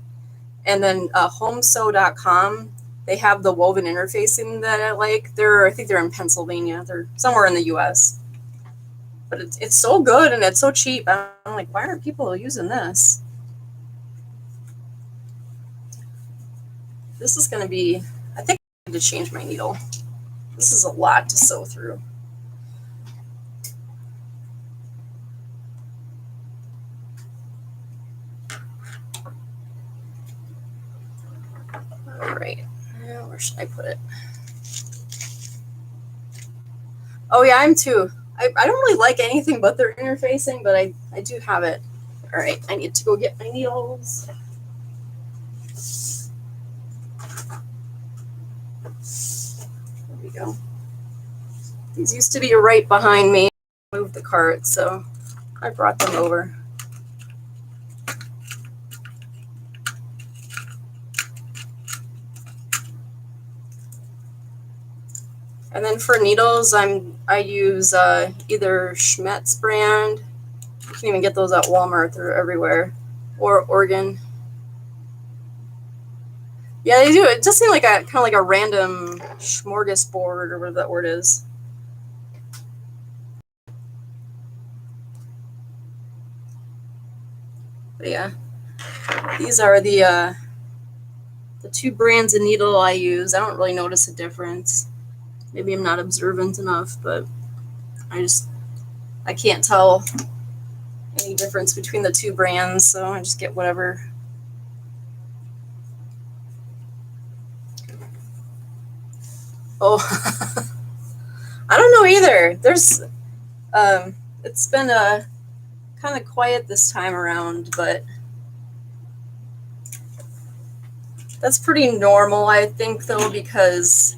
And then homesew.com. They have the woven interfacing that I like. I think they're in Pennsylvania. They're somewhere in the U.S. But it's so good and it's so cheap. I'm like, why aren't people using this? This is going to be, I think I need to change my needle. This is a lot to sew through. All right, now where should I put it? Oh yeah, I'm too. I don't really like anything but their interfacing, but I do have it. All right, I need to go get my needles. There we go. These used to be right behind me. I moved the cart, so I brought them over. And then for needles, I use either Schmetz brand. You can even get those at Walmart. They're everywhere. Or Oregon. Yeah, they do. It just seems like a kind of like a random smorgasbord or whatever that word is. But yeah, these are the two brands of needle I use. I don't really notice a difference. Maybe I'm not observant enough, but I can't tell any difference between the two brands, so I just get whatever. Oh, I don't know either. There's, it's been kind of quiet this time around, but that's pretty normal, I think, though, because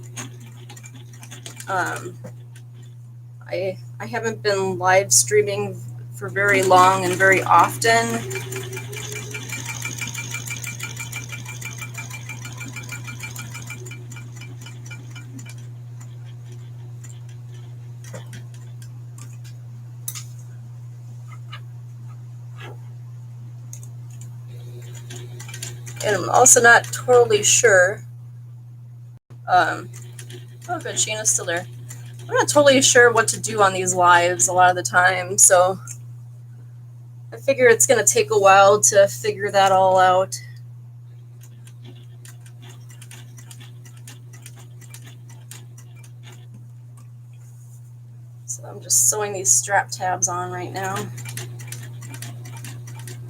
I haven't been live streaming for very long and very often. And I'm also not totally sure. Oh, good, Sheena's still there. I'm not totally sure what to do on these lives a lot of the time, so I figure it's going to take a while to figure that all out. So I'm just sewing these strap tabs on right now.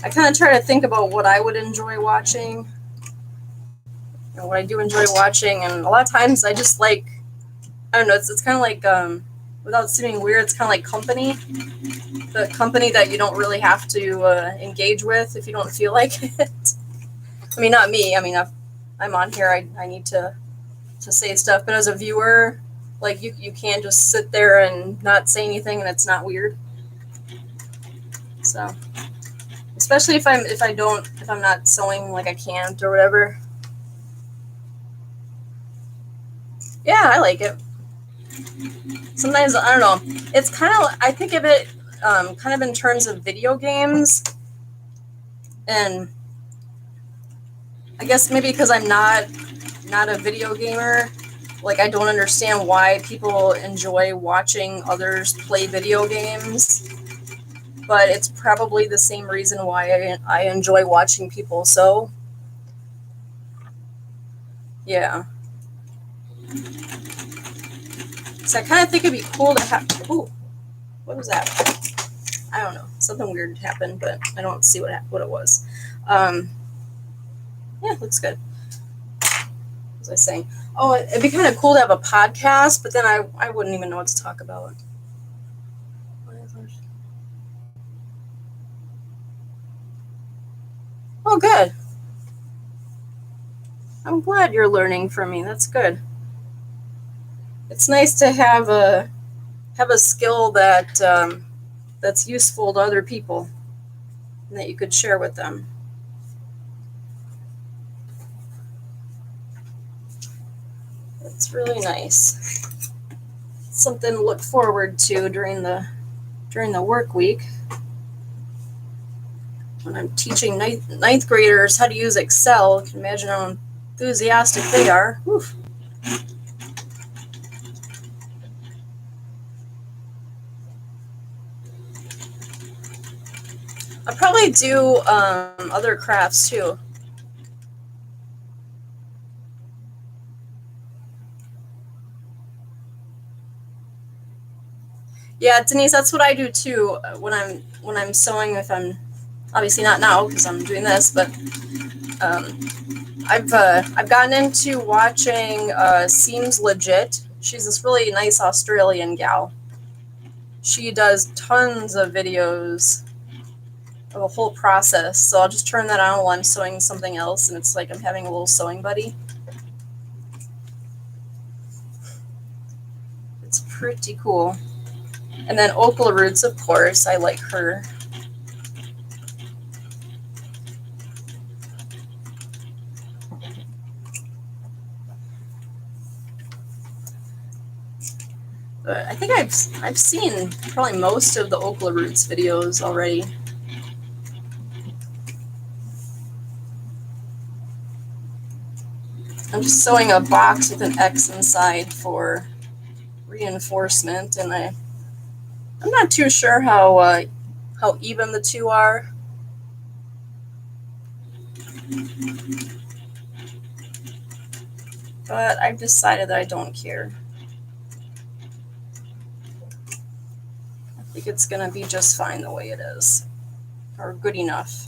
I kind of try to think about what I would enjoy watching and what I do enjoy watching, and a lot of times I just like, I don't know, it's kind of like, without seeming weird, it's kind of like company. The company that you don't really have to engage with if you don't feel like it. I mean, not me. I mean, I'm on here. I need to say stuff, but as a viewer, like you can just sit there and not say anything, and it's not weird. So, especially if I'm not sewing like I can't or whatever. Yeah, I like it. Sometimes, I don't know. It's kind of, I think of it kind of in terms of video games. And I guess maybe because I'm not a video gamer, like I don't understand why people enjoy watching others play video games. But it's probably the same reason why I enjoy watching people sew. Yeah. So I kind of think it'd be cool to have. Ooh, what was that? I don't know. Something weird happened, but I don't see what it was. Yeah, looks good. What was I saying? Oh, it'd be kind of cool to have a podcast, but then I wouldn't even know what to talk about. Oh, good. I'm glad you're learning from me. That's good. It's nice to have a skill that that's useful to other people and that you could share with them. It's really nice. Something to look forward to during the work week when I'm teaching ninth graders how to use Excel. You can imagine how enthusiastic they are. Oof. I'll probably do other crafts too. Yeah, Denise, that's what I do too when I'm sewing. If I'm obviously not now because I'm doing this, but I've gotten into watching Seems Legit. She's this really nice Australian gal. She does tons of videos of a whole process. So I'll just turn that on while I'm sewing something else, and it's like I'm having a little sewing buddy. It's pretty cool. And then Okla Roots, of course, I like her. But I think I've seen probably most of the Okla Roots videos already. I'm just sewing a box with an X inside for reinforcement, and I'm not too sure how even the two are. But I've decided that I don't care. I think it's going to be just fine the way it is, or good enough.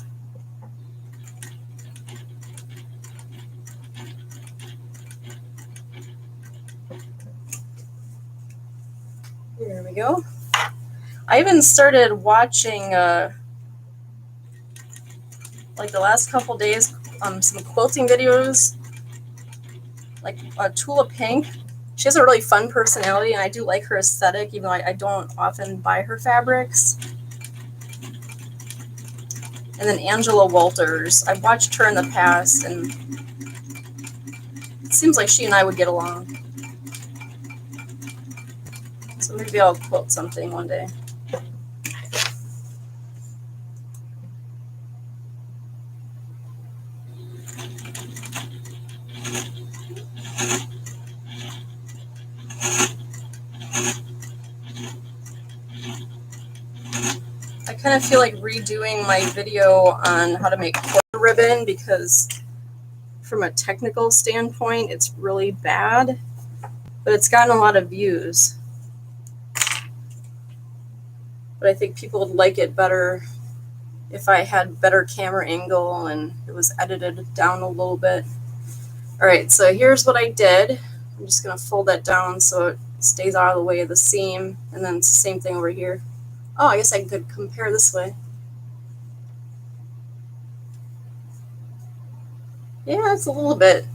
Here we go. I even started watching, like the last couple days, some quilting videos, like Tula Pink. She has a really fun personality, and I do like her aesthetic, even though I don't often buy her fabrics. And then Angela Walters. I've watched her in the past, and it seems like she and I would get along. So maybe I'll quilt something one day. I kind of feel like redoing my video on how to make quarter ribbon because from a technical standpoint, it's really bad, but it's gotten a lot of views. But I think people would like it better if I had better camera angle and it was edited down a little bit. All right, so here's what I did. I'm just gonna fold that down so it stays out of the way of the seam, and then it's the same thing over here. Oh, I guess I could compare this way. Yeah, it's a little bit,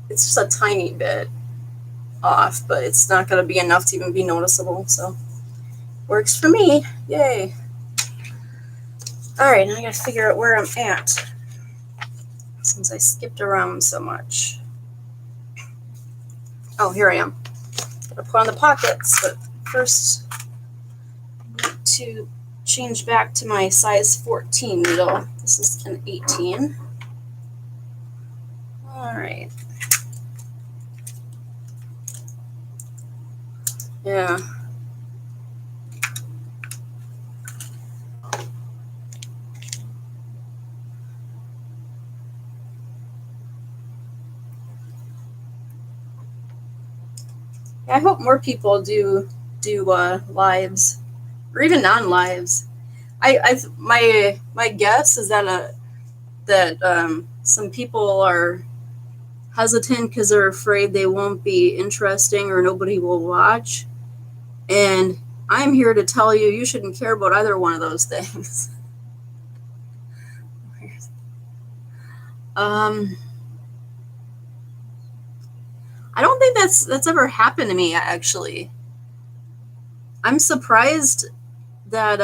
it's just a tiny bit off, but it's not going to be enough to even be noticeable, so works for me. Yay. All right, now I got to figure out where I'm at since I skipped around so much. Oh, here I am. Gotta put on the pockets, but first to change back to my size 14 needle. This is an 18. All right. Yeah. I hope more people do lives or even non-lives. My guess is that some people are hesitant because they're afraid they won't be interesting or nobody will watch. And I'm here to tell you, you shouldn't care about either one of those things. I don't think that's ever happened to me, actually. I'm surprised that,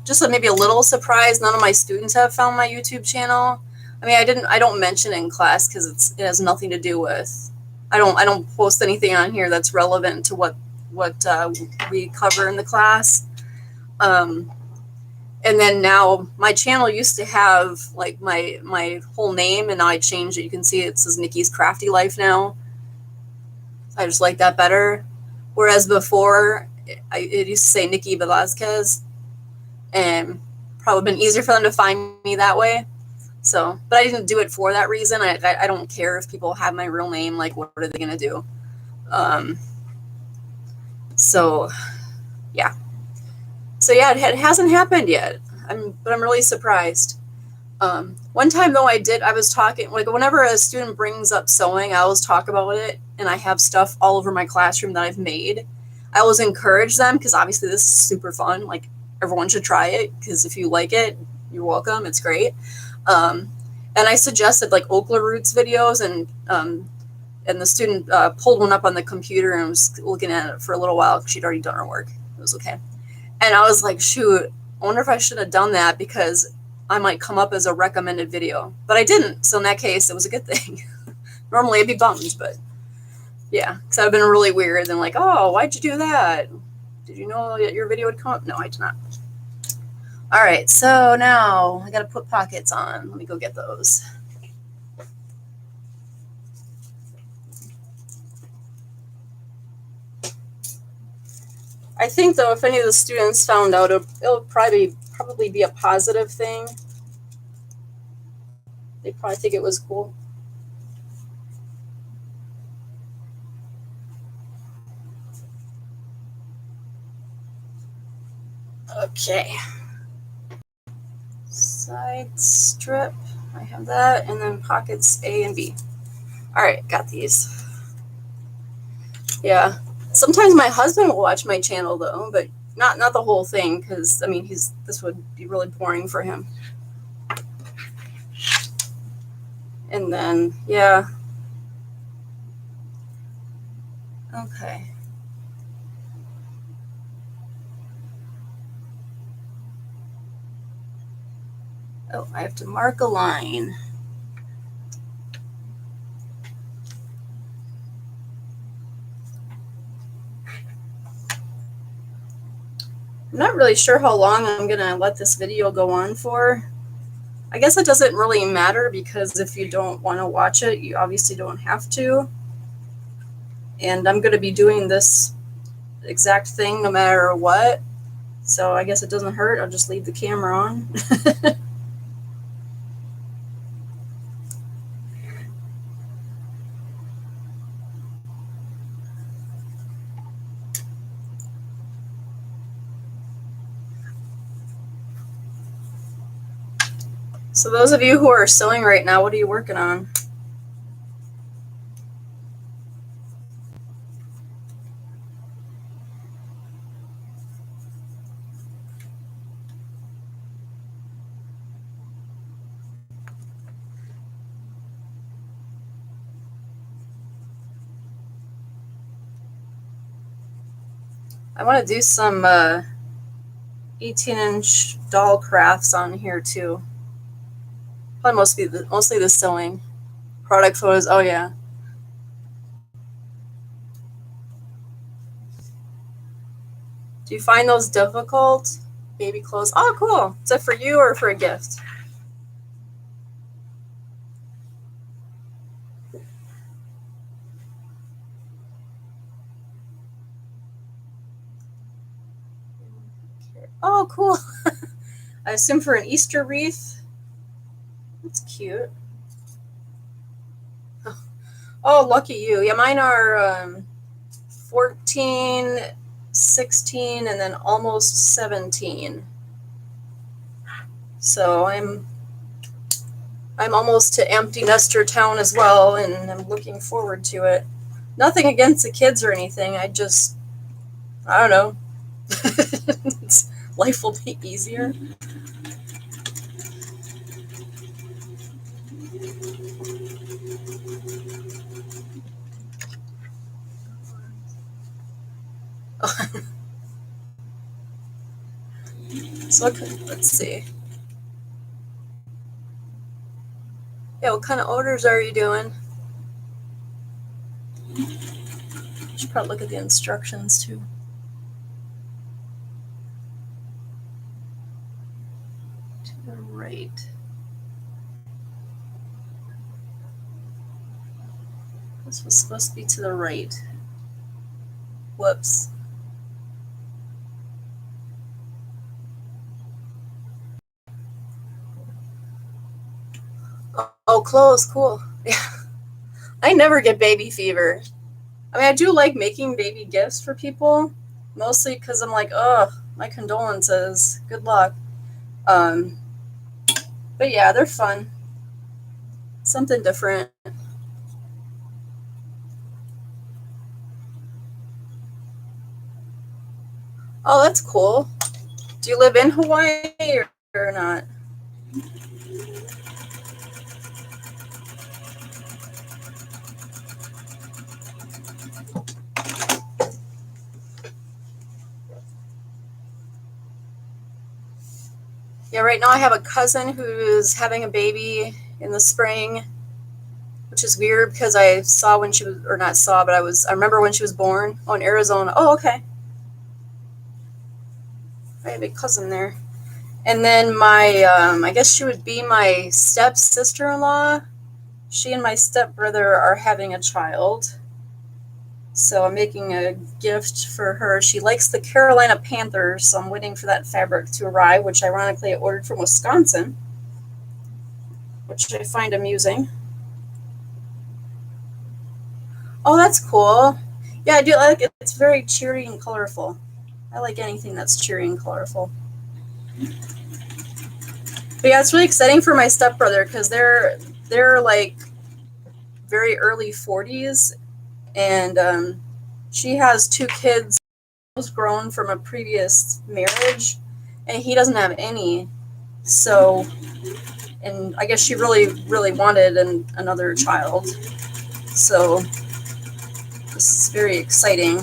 just maybe a little surprised none of my students have found my YouTube channel. I mean, I don't mention it in class because it has nothing to do with, I don't post anything on here that's relevant to what we cover in the class. And then now my channel used to have like my whole name, and now I changed it. You can see it says Nikki's Crafty Life now. I just like that better. Whereas before it used to say Nikki Velazquez, and probably been easier for them to find me that way. So, but I didn't do it for that reason. I don't care if people have my real name. Like, what are they gonna do? So yeah. So yeah, it hasn't happened yet. But I'm really surprised. One time though, I was talking, like whenever a student brings up sewing, I always talk about it, and I have stuff all over my classroom that I've made. I always encourage them because obviously this is super fun. Like everyone should try it because if you like it, you're welcome. It's great. And I suggested like Okla Roots videos, and the student pulled one up on the computer and was looking at it for a little while because she'd already done her work. It was okay. And I was like, shoot, I wonder if I should have done that because I might come up as a recommended video. But I didn't. So in that case, it was a good thing. Normally I'd be bummed, but yeah. Because I've been really weird and like, oh, why'd you do that? Did you know that your video would come up? No, I did not. All right. So now I got to put pockets on. Let me go get those. I think, though, if any of the students found out, it'll probably be a positive thing. They probably think it was cool. Okay. Side strip. I have that. And then pockets A and B. All right, got these. Yeah. Sometimes my husband will watch my channel, though, but not the whole thing because, I mean, this would be really boring for him. And then, yeah. Okay. Oh, I have to mark a line. I'm not really sure how long I'm going to let this video go on for. I guess it doesn't really matter because if you don't want to watch it, you obviously don't have to. And I'm going to be doing this exact thing no matter what. So I guess it doesn't hurt. I'll just leave the camera on. So those of you who are sewing right now, what are you working on? I want to do some 18-inch doll crafts on here too. Probably mostly the sewing. Product photos, oh yeah. Do you find those difficult? Baby clothes. Oh, cool. Is that for you or for a gift? Oh, cool. I assume for an Easter wreath. That's cute. Oh, lucky you. Yeah, mine are 14, 16, and then almost 17. So I'm I'm almost to empty nester town as well, and I'm looking forward to it. Nothing against the kids or anything. I don't know. Life will be easier. So let's see. Yeah, what kind of odors are you doing? Should probably look at the instructions too. To the right. This was supposed to be to the right. Whoops. Oh, close. Cool. Yeah. I never get baby fever. I mean, I do like making baby gifts for people, mostly because I'm like, oh, my condolences. Good luck. But yeah, they're fun. Something different. Oh, that's cool. Do you live in Hawaii or not? Yeah, right now I have a cousin who's having a baby in the spring, which is weird because I saw when she was, or not saw, but I remember when she was born. Oh, in Arizona. Oh, okay. I have a cousin there. And then my, I guess she would be my step sister-in-law. She and my stepbrother are having a child. So I'm making a gift for her. She likes the Carolina Panthers, so I'm waiting for that fabric to arrive, which ironically I ordered from Wisconsin, which I find amusing. Oh, that's cool. Yeah, I do like it. It's very cheery and colorful. I like anything that's cheery and colorful. But yeah, it's really exciting for my stepbrother because they're like very early 40s, and she has two kids grown from a previous marriage, and he doesn't have any. So, and I guess she really wanted another child. So this is very exciting.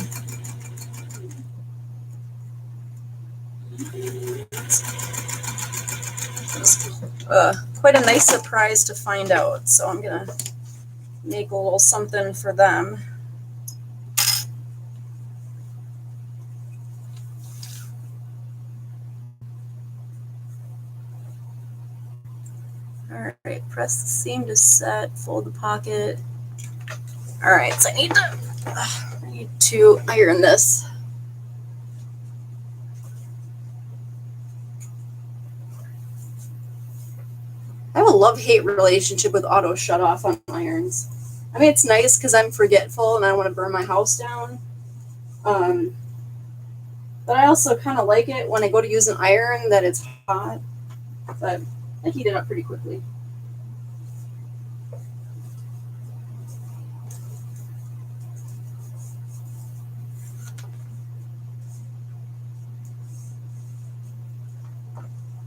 Quite a nice surprise to find out. So I'm gonna make a little something for them. All right, press the seam to set, fold the pocket. All right, so I need to iron this. I have a love-hate relationship with auto shut-off on irons. I mean, it's nice because I'm forgetful and I don't want to burn my house down. But I also kind of like it when I go to use an iron that it's hot. But I heat it up pretty quickly.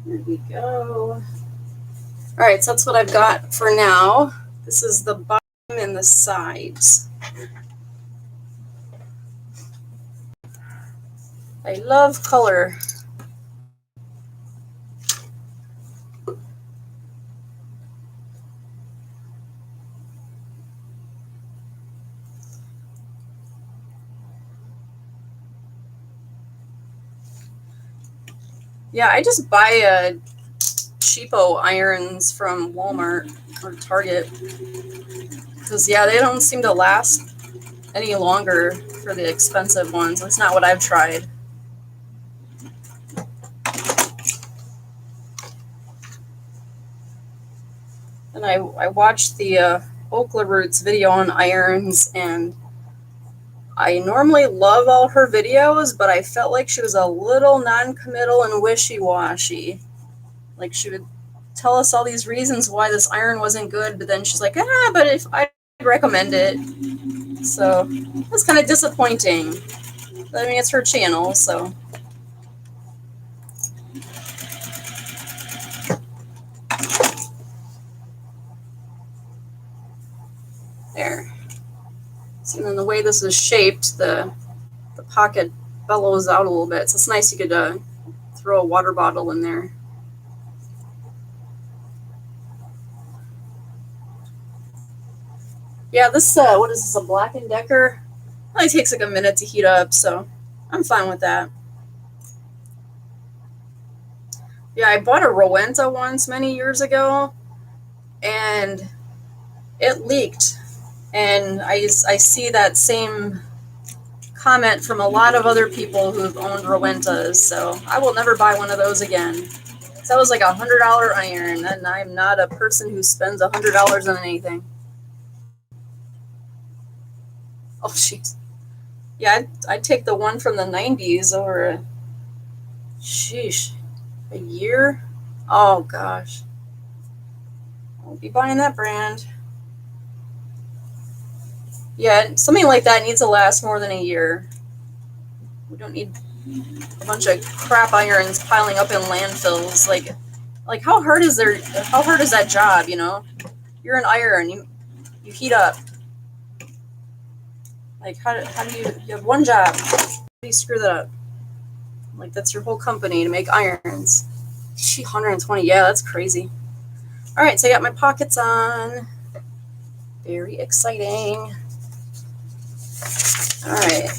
There we go. All right, so that's what I've got for now. This is the bottom and the sides. I love color. Yeah, I just buy cheapo irons from Walmart or Target because, yeah, they don't seem to last any longer for the expensive ones. That's not what I've tried. And I watched the Okla Roots video on irons, and I normally love all her videos, but I felt like she was a little non-committal and wishy-washy. Like she would tell us all these reasons why this iron wasn't good, but then she's like, but if I'd recommend it. So that's kind of disappointing. But, I mean, it's her channel, so. There. So then the way this is shaped, the pocket bellows out a little bit. So it's nice you could throw a water bottle in there. Yeah, this, what is this, a Black & Decker? It only takes like a minute to heat up, so I'm fine with that. Yeah, I bought a Rowenta once many years ago, and it leaked. And I see that same comment from a lot of other people who've owned Rowentas, so I will never buy one of those again. So that was like $100 iron, and I'm not a person who spends $100 on anything. Oh, jeez. Yeah, I'd take the one from the 90s over a year? Oh, gosh. I won't be buying that brand. Yeah, something like that needs to last more than a year. We don't need a bunch of crap irons piling up in landfills. Like how hard is that job, you know? You're an iron, you heat up. Like how do you have one job? How do you screw that up? Like that's your whole company to make irons. Gee, 120, yeah, that's crazy. All right, so I got my pockets on. Very exciting. All right.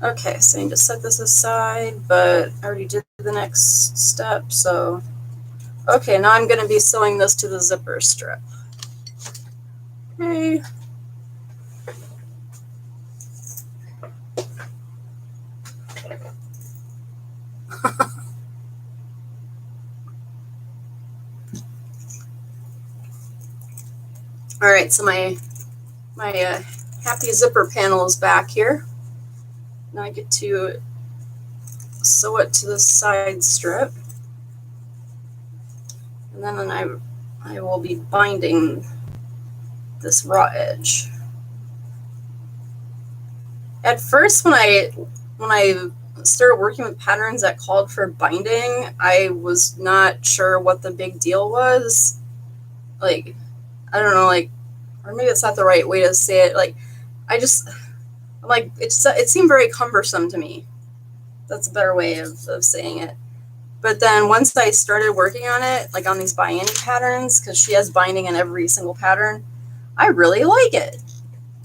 Okay, so I need to set this aside, but I already did the next step, so. Okay, now I'm going to be sewing this to the zipper strip. Okay. All right, so my happy zipper panel is back here. Now I get to sew it to the side strip, and then I will be binding this raw edge. At first, when I started working with patterns that called for binding, I was not sure what the big deal was. Like, I don't know, like, or maybe it's not the right way to say it. Like, it seemed very cumbersome to me. That's a better way of saying it. But then once I started working on it, like on these Bianni patterns, because she has binding in every single pattern, I really like it.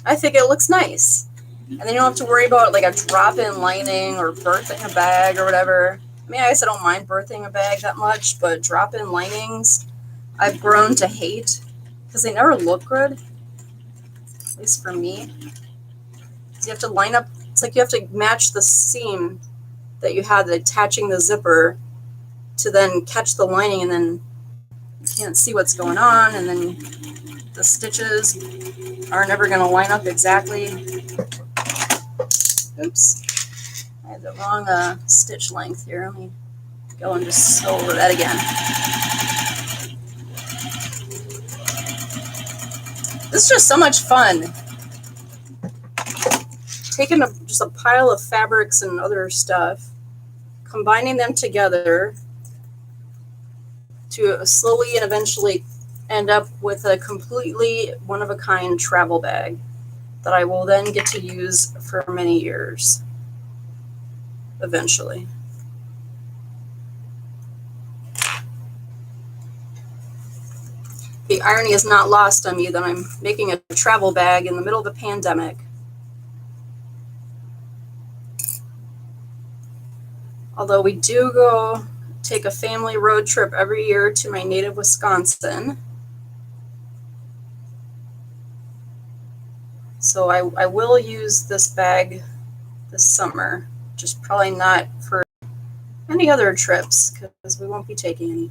I think it looks nice. And then you don't have to worry about like a drop-in lining or birthing a bag or whatever. I mean, I guess I don't mind birthing a bag that much, but drop-in linings, I've grown to hate because they never look good, at least for me. So you have to line up, it's like you have to match the seam that you had attaching the zipper to then catch the lining, and then you can't see what's going on, and then the stitches are never going to line up exactly. Oops, I had the wrong stitch length here. Let me go and just sew over that again. This is just so much fun. Taking just a pile of fabrics and other stuff, combining them together to slowly and eventually end up with a completely one-of-a-kind travel bag that I will then get to use for many years, eventually. The irony is not lost on me that I'm making a travel bag in the middle of a pandemic. Although we do go take a family road trip every year to my native Wisconsin. So I will use this bag this summer, just probably not for any other trips because we won't be taking any.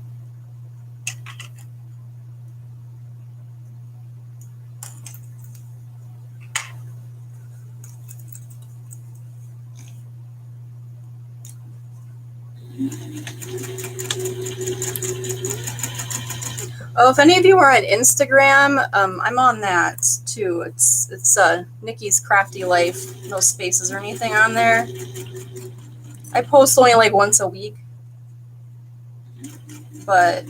Oh, if any of you are on Instagram, I'm on that too. It's Nikki's Crafty Life. No spaces or anything on there. I post only like once a week, but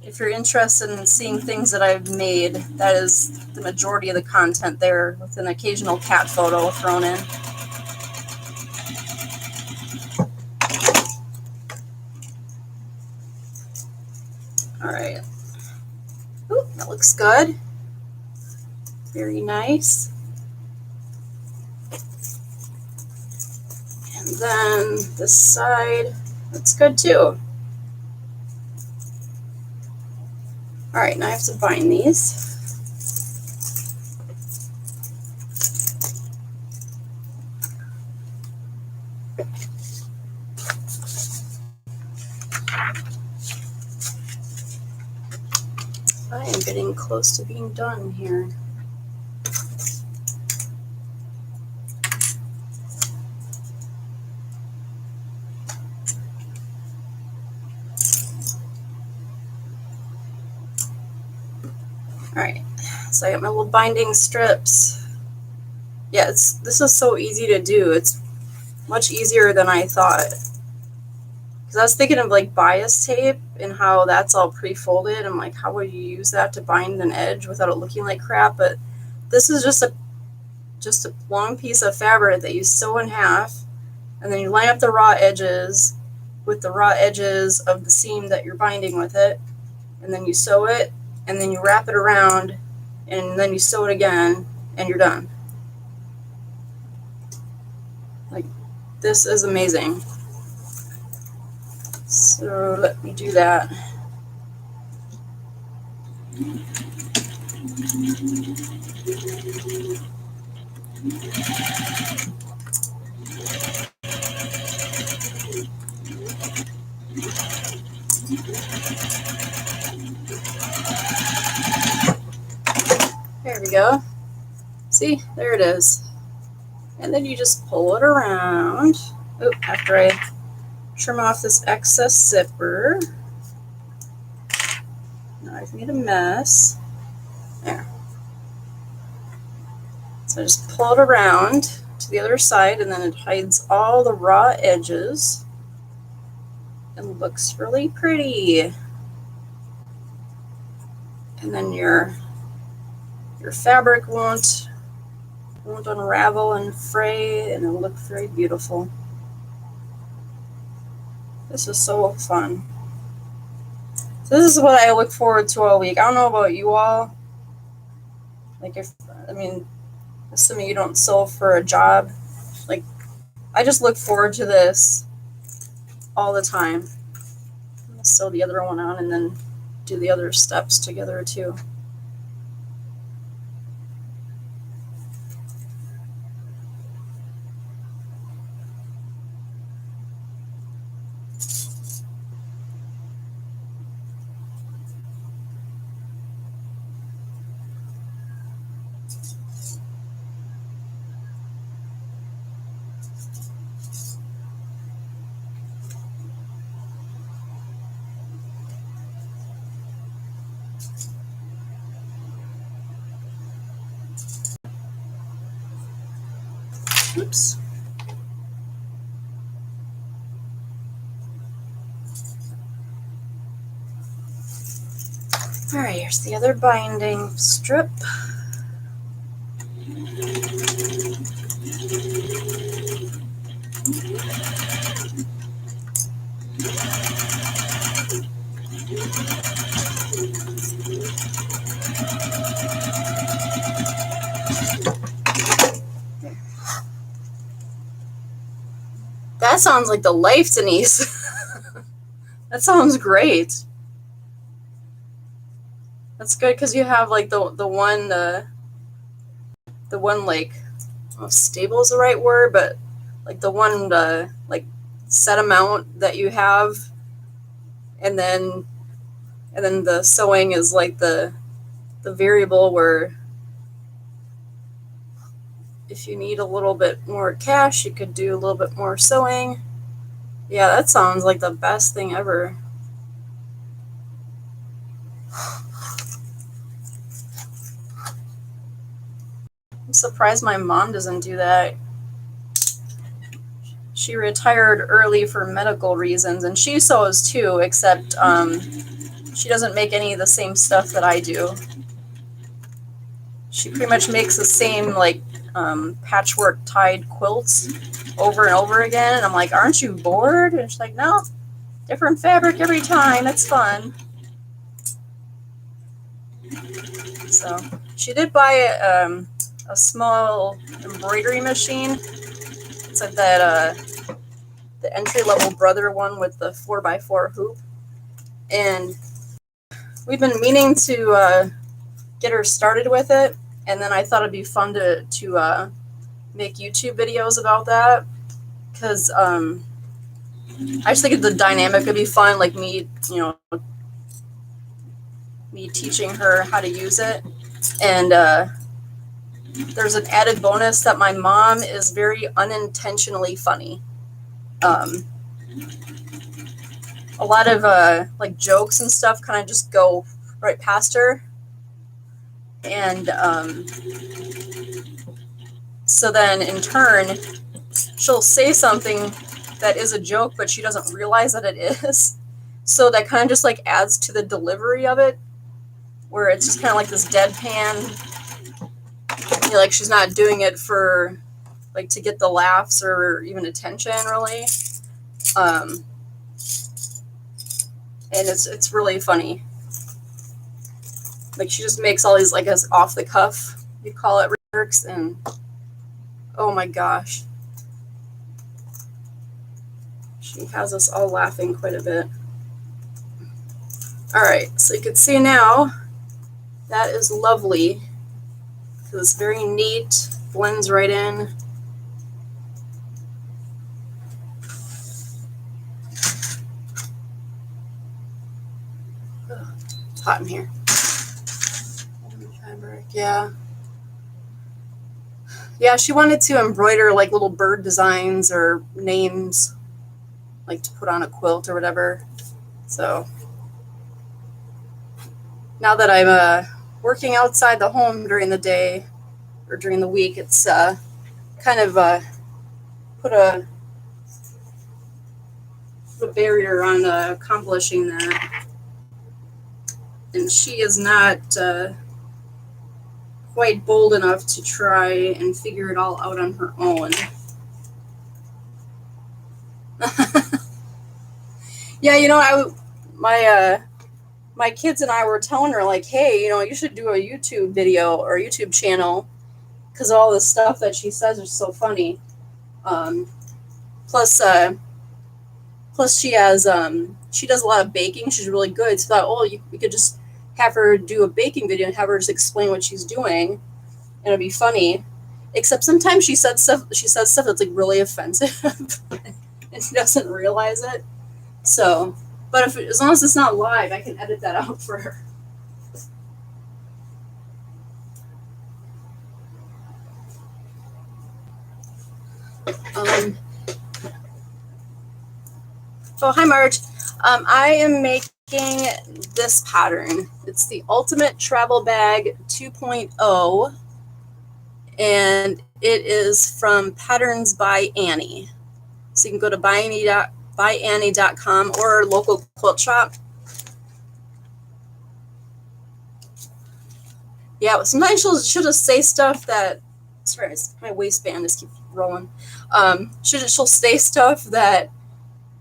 if you're interested in seeing things that I've made, that is the majority of the content there, with an occasional cat photo thrown in. All right. Ooh, that looks good. Very nice. And then this side, that's good too. All right, now I have to bind these. I am getting close to being done here. All right, so I got my little binding strips. Yeah, this is so easy to do. It's much easier than I thought. Because I was thinking of like bias tape and how that's all pre-folded. I'm like, how would you use that to bind an edge without it looking like crap? But this is just a long piece of fabric that you sew in half, and then you line up the raw edges with the raw edges of the seam that you're binding with it, and then you sew it, and then you wrap it around, and then you sew it again, and you're done. Like, this is amazing. So let me do that. There we go. See, there it is. And then you just pull it around. Oop, after I trim off this excess zipper. Now I've made a mess. There. So I just pull it around to the other side, and then it hides all the raw edges. It looks really pretty. And then your fabric won't unravel and fray, and it'll look very beautiful. This is so fun. So this is what I look forward to all week. I don't know about you all. Like, assuming you don't sew for a job, like, I just look forward to this all the time. I'm gonna sew the other one on and then do the other steps together too. Oops. All right, here's the other binding strip. That sounds like the life, Denise. That sounds great. That's good because you have like the one like, I don't know if stable is the right word, but like the one like set amount that you have, and then the sewing is like the variable where if you need a little bit more cash, you could do a little bit more sewing. Yeah, that sounds like the best thing ever. I'm surprised my mom doesn't do that. She retired early for medical reasons, and she sews too, except she doesn't make any of the same stuff that I do. She pretty much makes the same like patchwork tied quilts over and over again, and I'm like, aren't you bored? And she's like, no, different fabric every time. It's fun. So she did buy a small embroidery machine. It's like that the entry level Brother one with the 4x4 hoop, and we've been meaning to get her started with it. And then I thought it'd be fun to make YouTube videos about that, because I just think the dynamic would be fun, like me, me teaching her how to use it. And there's an added bonus that my mom is very unintentionally funny. A lot of like jokes and stuff kind of just go right past her. And so then in turn, she'll say something that is a joke, but she doesn't realize that it is. So that kind of just like adds to the delivery of it, where it's just kind of like this deadpan, like she's not doing it for like to get the laughs or even attention really. And it's really funny. Like she just makes all these like as off the cuff, you call it, remarks, and oh my gosh, she has us all laughing quite a bit. All right, so you can see now that is lovely because it's very neat, blends right in. Ugh, it's hot in here. Fabric, yeah. Yeah, she wanted to embroider like little bird designs or names, like to put on a quilt or whatever. So now that I'm working outside the home during the day or during the week, it's kind of put a barrier on accomplishing that. And she is not quite bold enough to try and figure it all out on her own. Yeah, my kids and I were telling her like, hey, you should do a YouTube video or a YouTube channel because all the stuff that she says is so funny. Plus she has she does a lot of baking. She's really good. So I thought, we could just have her do a baking video and have her just explain what she's doing, and it'd be funny. Except sometimes she says stuff that's like really offensive, and she doesn't realize it. So, but as long as it's not live, I can edit that out for her. Oh, hi, Marge. I am making this pattern. It's the Ultimate Travel Bag 2.0, and it is from Patterns by Annie. So you can go to byannie.com or local quilt shop. Yeah, sometimes she'll just say stuff that, sorry, my waistband just keeps rolling. She'll say stuff that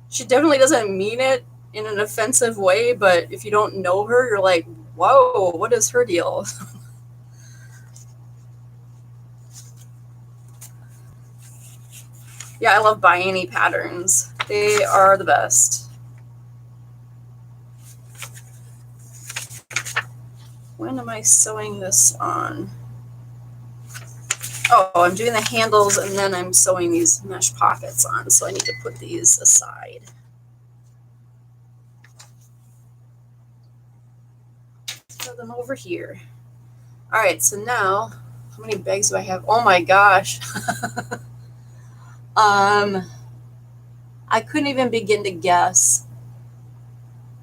she definitely doesn't mean it in an offensive way, but if you don't know her, you're like, whoa, what is her deal? Yeah, I love By Annie patterns. They are the best. When am I sewing this on? Oh, I'm doing the handles and then I'm sewing these mesh pockets on, so I need to put these aside. Throw them over here. All right, so now, how many bags do I have? Oh my gosh. I couldn't even begin to guess.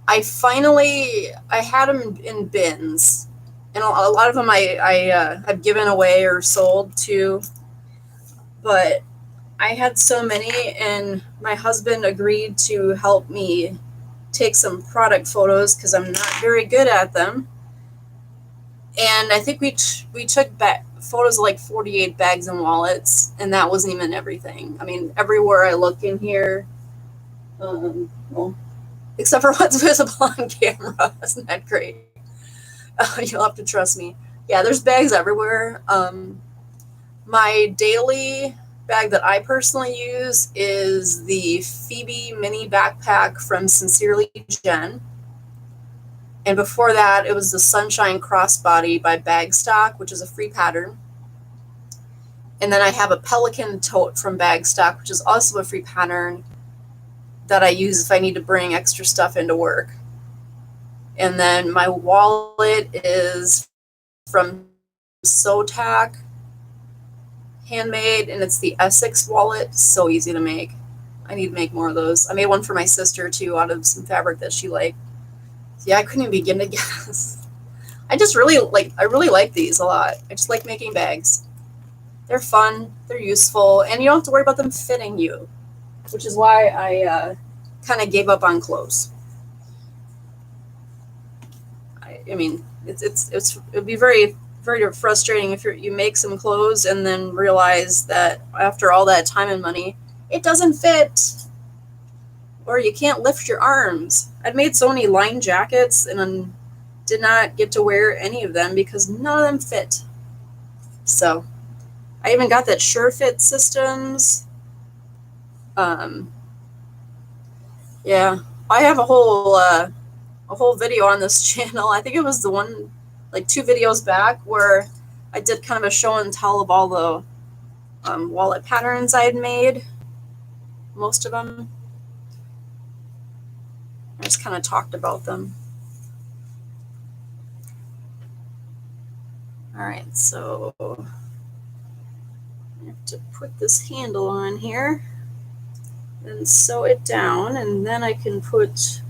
I had them in bins, and a lot of them I've given away or sold too. But I had so many, and my husband agreed to help me take some product photos because I'm not very good at them. And I think we took back photos of like 48 bags and wallets, and that wasn't even everything. I mean, everywhere I look in here, well, except for what's visible on camera. Isn't that great? You'll have to trust me. Yeah, there's bags everywhere. My daily bag that I personally use is the Phoebe mini backpack from Sincerely Jen. And before that, it was the Sunshine Crossbody by Bagstock, which is a free pattern. And then I have a Pelican tote from Bagstock, which is also a free pattern that I use if I need to bring extra stuff into work. And then my wallet is from Sotac, handmade, and it's the Essex wallet. So easy to make. I need to make more of those. I made one for my sister too out of some fabric that she liked. Yeah, I couldn't even begin to guess. I really like these a lot. I just like making bags. They're fun, they're useful, and you don't have to worry about them fitting you, which is why I kind of gave up on clothes. I mean, it'd be very frustrating if you make some clothes and then realize that after all that time and money, it doesn't fit, or you can't lift your arms. I'd made so many line jackets and then did not get to wear any of them because none of them fit. So I even got that SureFit Systems. Yeah, I have a whole video on this channel. I think it was the one, like 2 videos back, where I did kind of a show and tell of all the wallet patterns I had made. Most of them. I just kind of talked about them. All right, so I have to put this handle on here and sew it down, and then I can put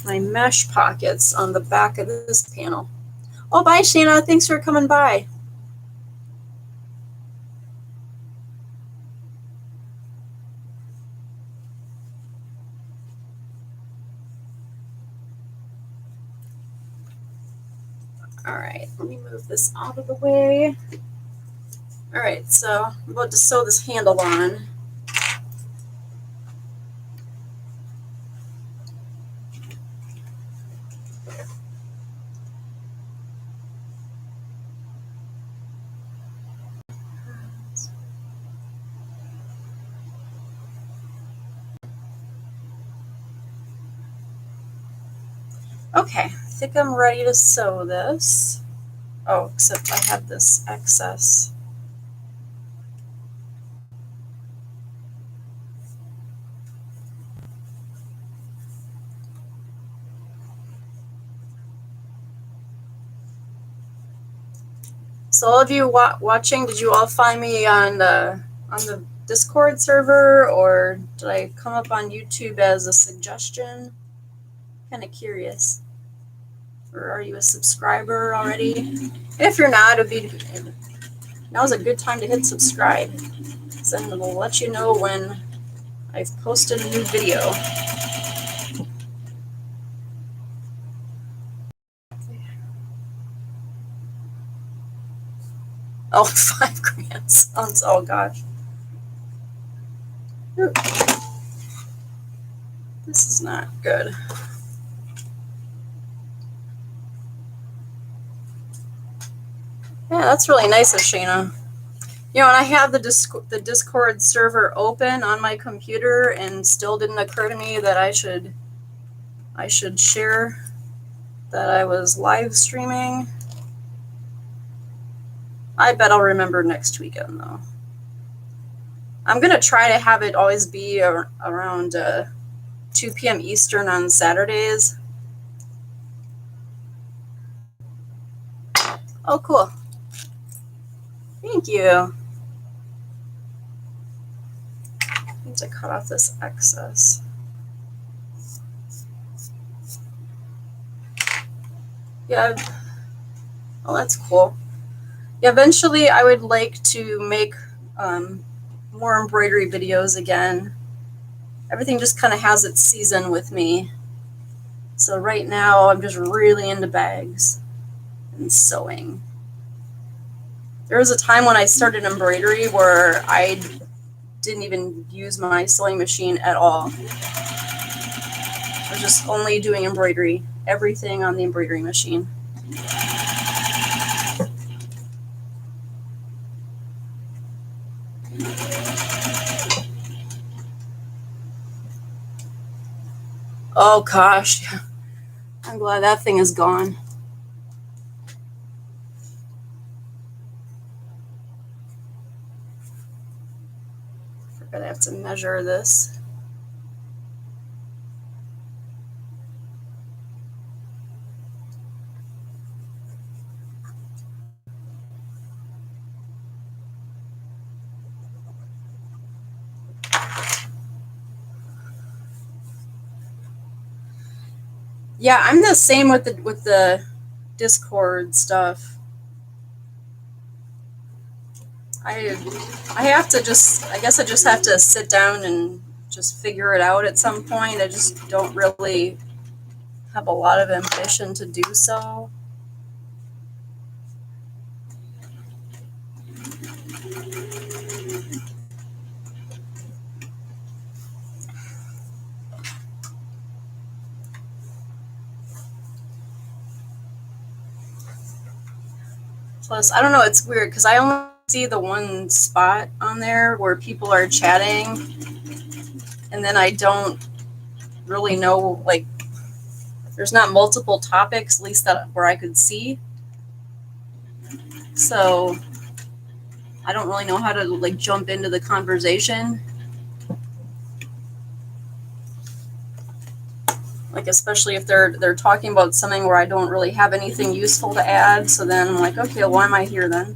my mesh pockets on the back of this panel. Oh, bye, Shana. Thanks for coming by. All right, let me move this out of the way. All right, so I'm about to sew this handle on. Okay, I think I'm ready to sew this. Oh, except I have this excess. So all of you watching, did you all find me on the Discord server, or did I come up on YouTube as a suggestion? Kind of curious. Or are you a subscriber already? If you're not, now's a good time to hit subscribe. So then it'll let you know when I've posted a new video. Oh, 5 grand sounds, oh gosh. Ooh. This is not good. Yeah, that's really nice of Shana. You know, and I have the Discord server open on my computer, and still didn't occur to me that I should share that I was live streaming. I bet I'll remember next weekend, though. I'm going to try to have it always be around 2 p.m. Eastern on Saturdays. Oh, cool. Thank you. to cut off this excess. Yeah. Oh, that's cool. Yeah, eventually I would like to make more embroidery videos again. Everything just kind of has its season with me. So right now I'm just really into bags and sewing. There was a time when I started embroidery where I didn't even use my sewing machine at all. I was just only doing embroidery, everything on the embroidery machine. Oh gosh, I'm glad that thing is gone. Forgot I have to measure this. Yeah, I'm the same with the Discord stuff. I have to I guess I just have to sit down and just figure it out at some point. I just don't really have a lot of ambition to do so. Plus, I don't know, it's weird because I only see the one spot on there where people are chatting, and then I don't really know, like, there's not multiple topics, at least that where I could see. So I don't really know how to like jump into the conversation. Like, especially if they're talking about something where I don't really have anything useful to add. So then I'm like, okay, why am I here then?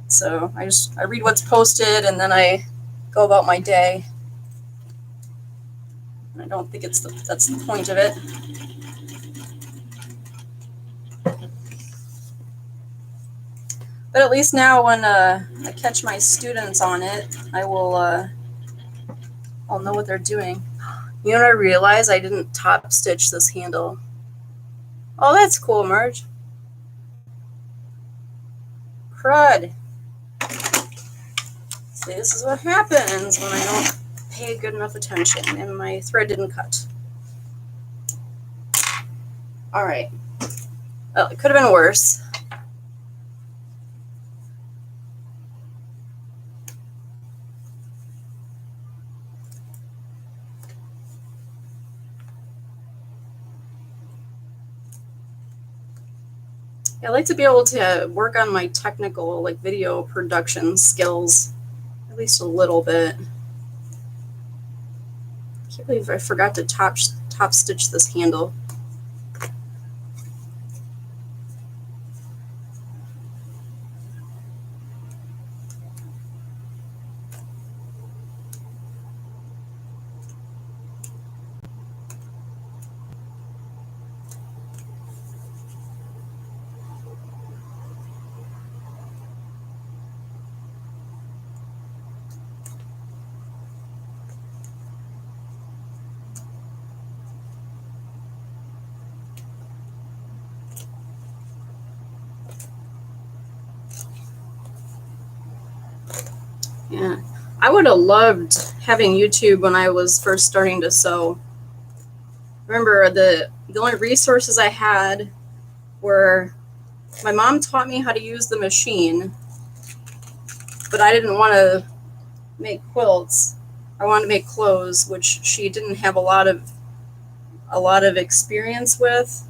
So I read what's posted and then I go about my day. And I don't think that's the point of it. But at least now when I catch my students on it, I'll know what they're doing. You know what I realized? I didn't top stitch this handle. Oh, that's cool, Marge. Crud. See, this is what happens when I don't pay good enough attention and my thread didn't cut. All right. Well, it could have been worse. I like to be able to work on my technical, like, video production skills, at least a little bit. I can't believe I forgot to top stitch this handle. Yeah, I would have loved having YouTube when I was first starting to sew. Remember, the only resources I had were my mom taught me how to use the machine, but I didn't want to make quilts. I wanted to make clothes, which she didn't have a lot of experience with.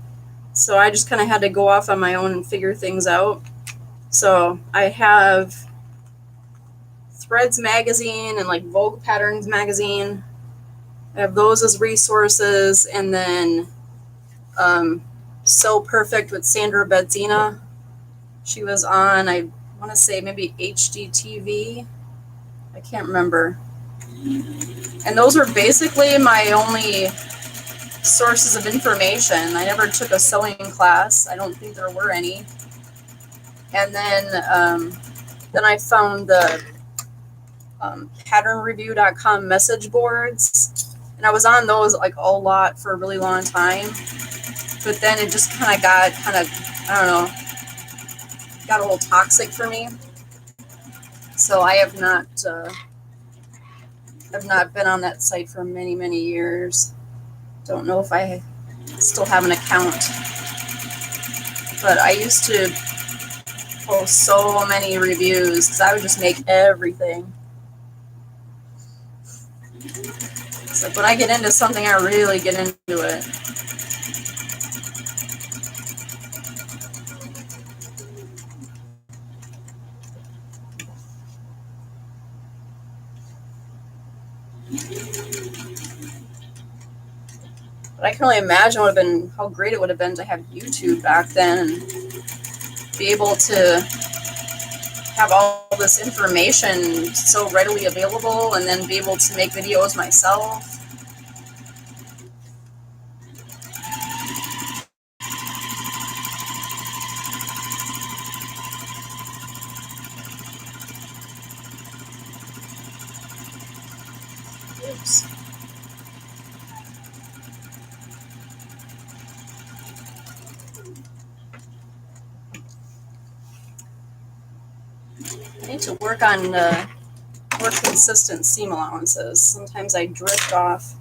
So I just kind of had to go off on my own and figure things out. So I have Threads magazine and like Vogue Patterns magazine. I have those as resources, and then Sew Perfect with Sandra Bedzina. She was on, I want to say maybe HGTV. I can't remember. And those were basically my only sources of information. I never took a sewing class. I don't think there were any. And then I found the patternreview.com message boards, and I was on those like a lot for a really long time. But then it just kind of got I don't know, got a little toxic for me. So I have not been on that site for many, many years. Don't know if I still have an account, but I used to post so many reviews because I would just make everything. It's like when I get into something, I really get into it. But I can only imagine how great it would have been to have YouTube back then and be able to have all this information so readily available, and then be able to make videos myself. Oops. I need to work on more consistent seam allowances. Sometimes I drift off.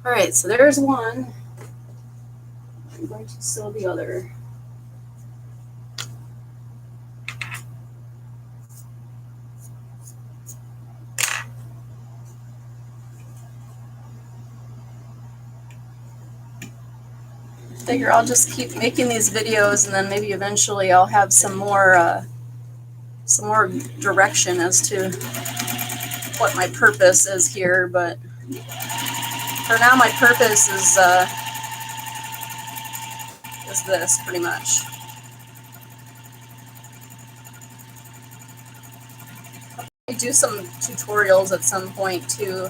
All right, so there's one. I'm going to sew the other. Figure I'll just keep making these videos, and then maybe eventually I'll have some more direction as to what my purpose is here. But for now, my purpose is this pretty much. I do some tutorials at some point too.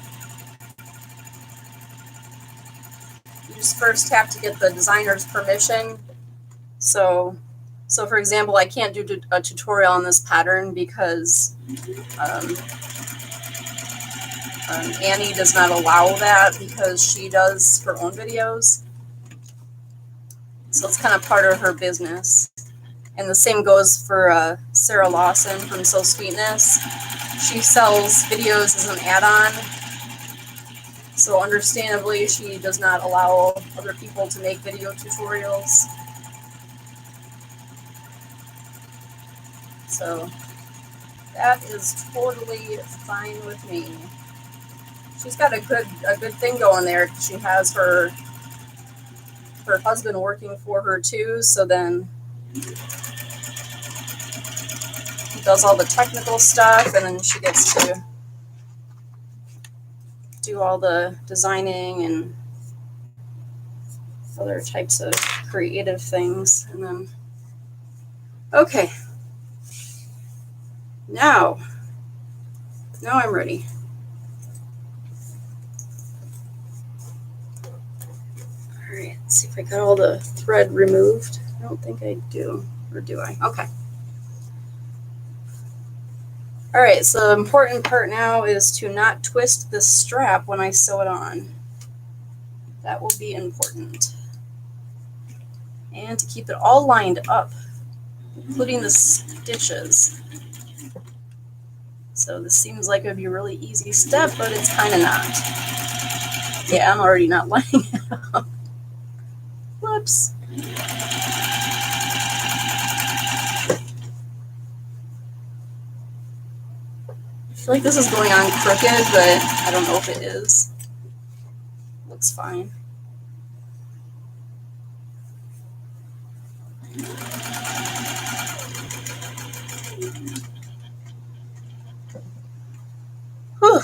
You just first have to get the designer's permission. So for example, I can't do a tutorial on this pattern because Annie does not allow that because she does her own videos. So it's kind of part of her business. And the same goes for Sarah Lawson from Sew Sweetness. She sells videos as an add-on. So understandably, she does not allow other people to make video tutorials. So that is totally fine with me. She's got a good thing going there. She has her husband working for her too, so then he does all the technical stuff, and then she gets to do all the designing and other types of creative things. And then, okay, now I'm ready. All right, let's see if I got all the thread removed. I don't think I do, or do I? Okay. All right, so the important part now is to not twist the strap when I sew it on. That will be important. And to keep it all lined up, including the stitches. So this seems like it would be a really easy step, but it's kind of not. Yeah, I'm already not lining it up. Whoops. I feel like this is going on crooked, but I don't know if it is. Looks fine. Whew.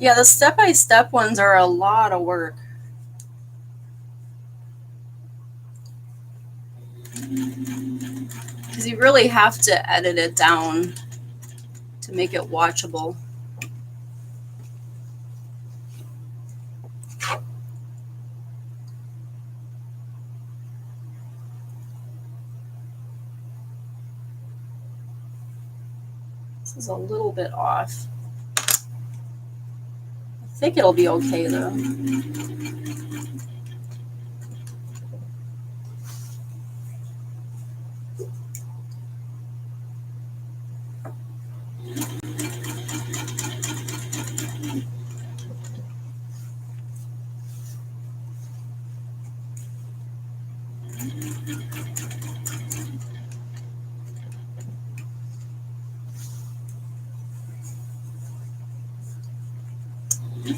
Yeah, the step-by-step ones are a lot of work. Because you really have to edit it down to make it watchable. This is a little bit off. I think it'll be okay though.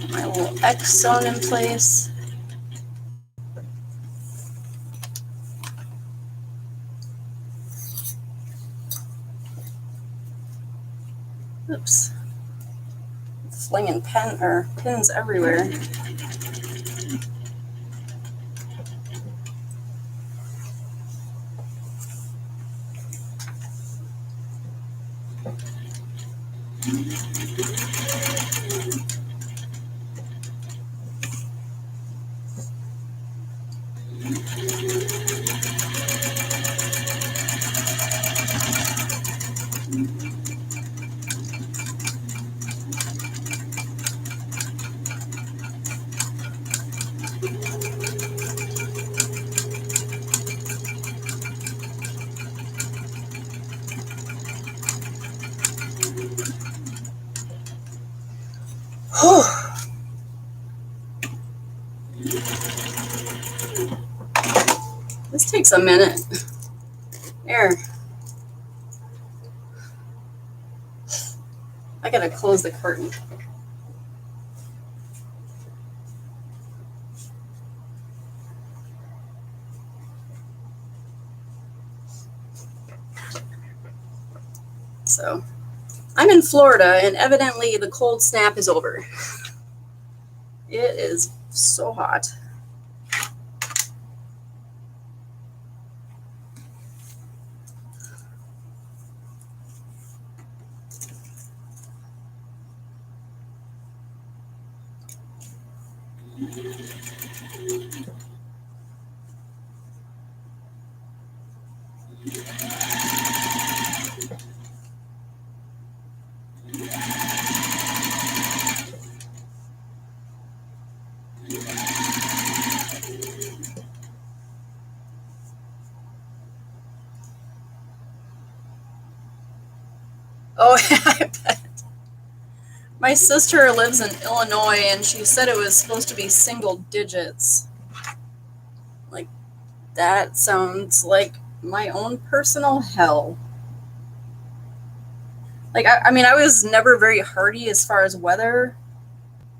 My little X zone in place. Oops. Flinging pins everywhere. This takes a minute. There. I gotta close the curtain. So, I'm in Florida, and evidently the cold snap is over. It is so hot. Oh, I bet. My sister lives in Illinois, and she said it was supposed to be single digits. Like, that sounds like my own personal hell. Like, I mean, I was never very hardy as far as weather,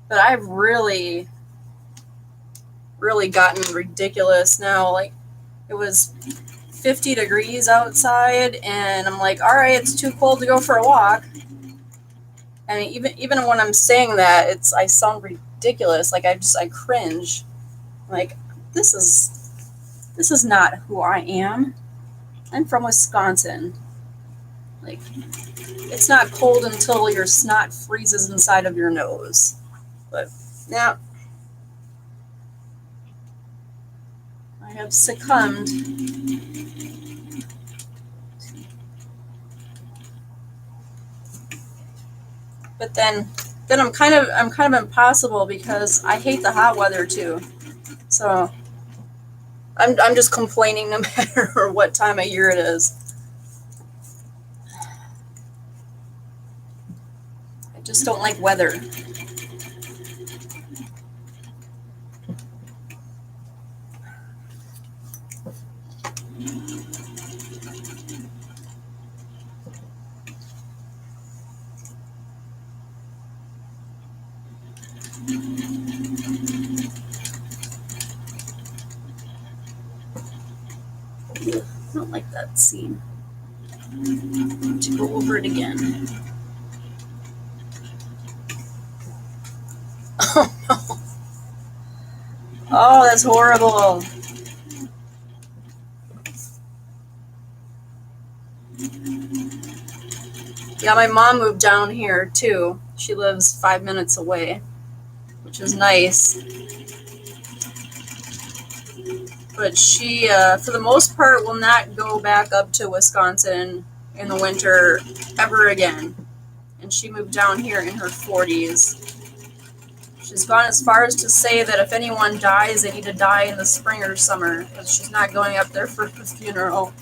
but I've really gotten ridiculous now. Like, it was 50 degrees outside, and I'm like, all right, it's too cold to go for a walk. And even when I'm saying that, I sound ridiculous. Like, I cringe. Like, this is not who I am. I'm from Wisconsin. Like, it's not cold until your snot freezes inside of your nose. But now I have succumbed. But then I'm kind of impossible because I hate the hot weather too. So I'm just complaining no matter what time of year it is. I just don't like weather. I don't like that seam. To go over it again. Oh no. Oh, that's horrible. Yeah, my mom moved down here too. She lives 5 minutes away, which is nice. But she, for the most part, will not go back up to Wisconsin in the winter ever again. And she moved down here in her 40s. She's gone as far as to say that if anyone dies, they need to die in the spring or summer, because she's not going up there for the funeral.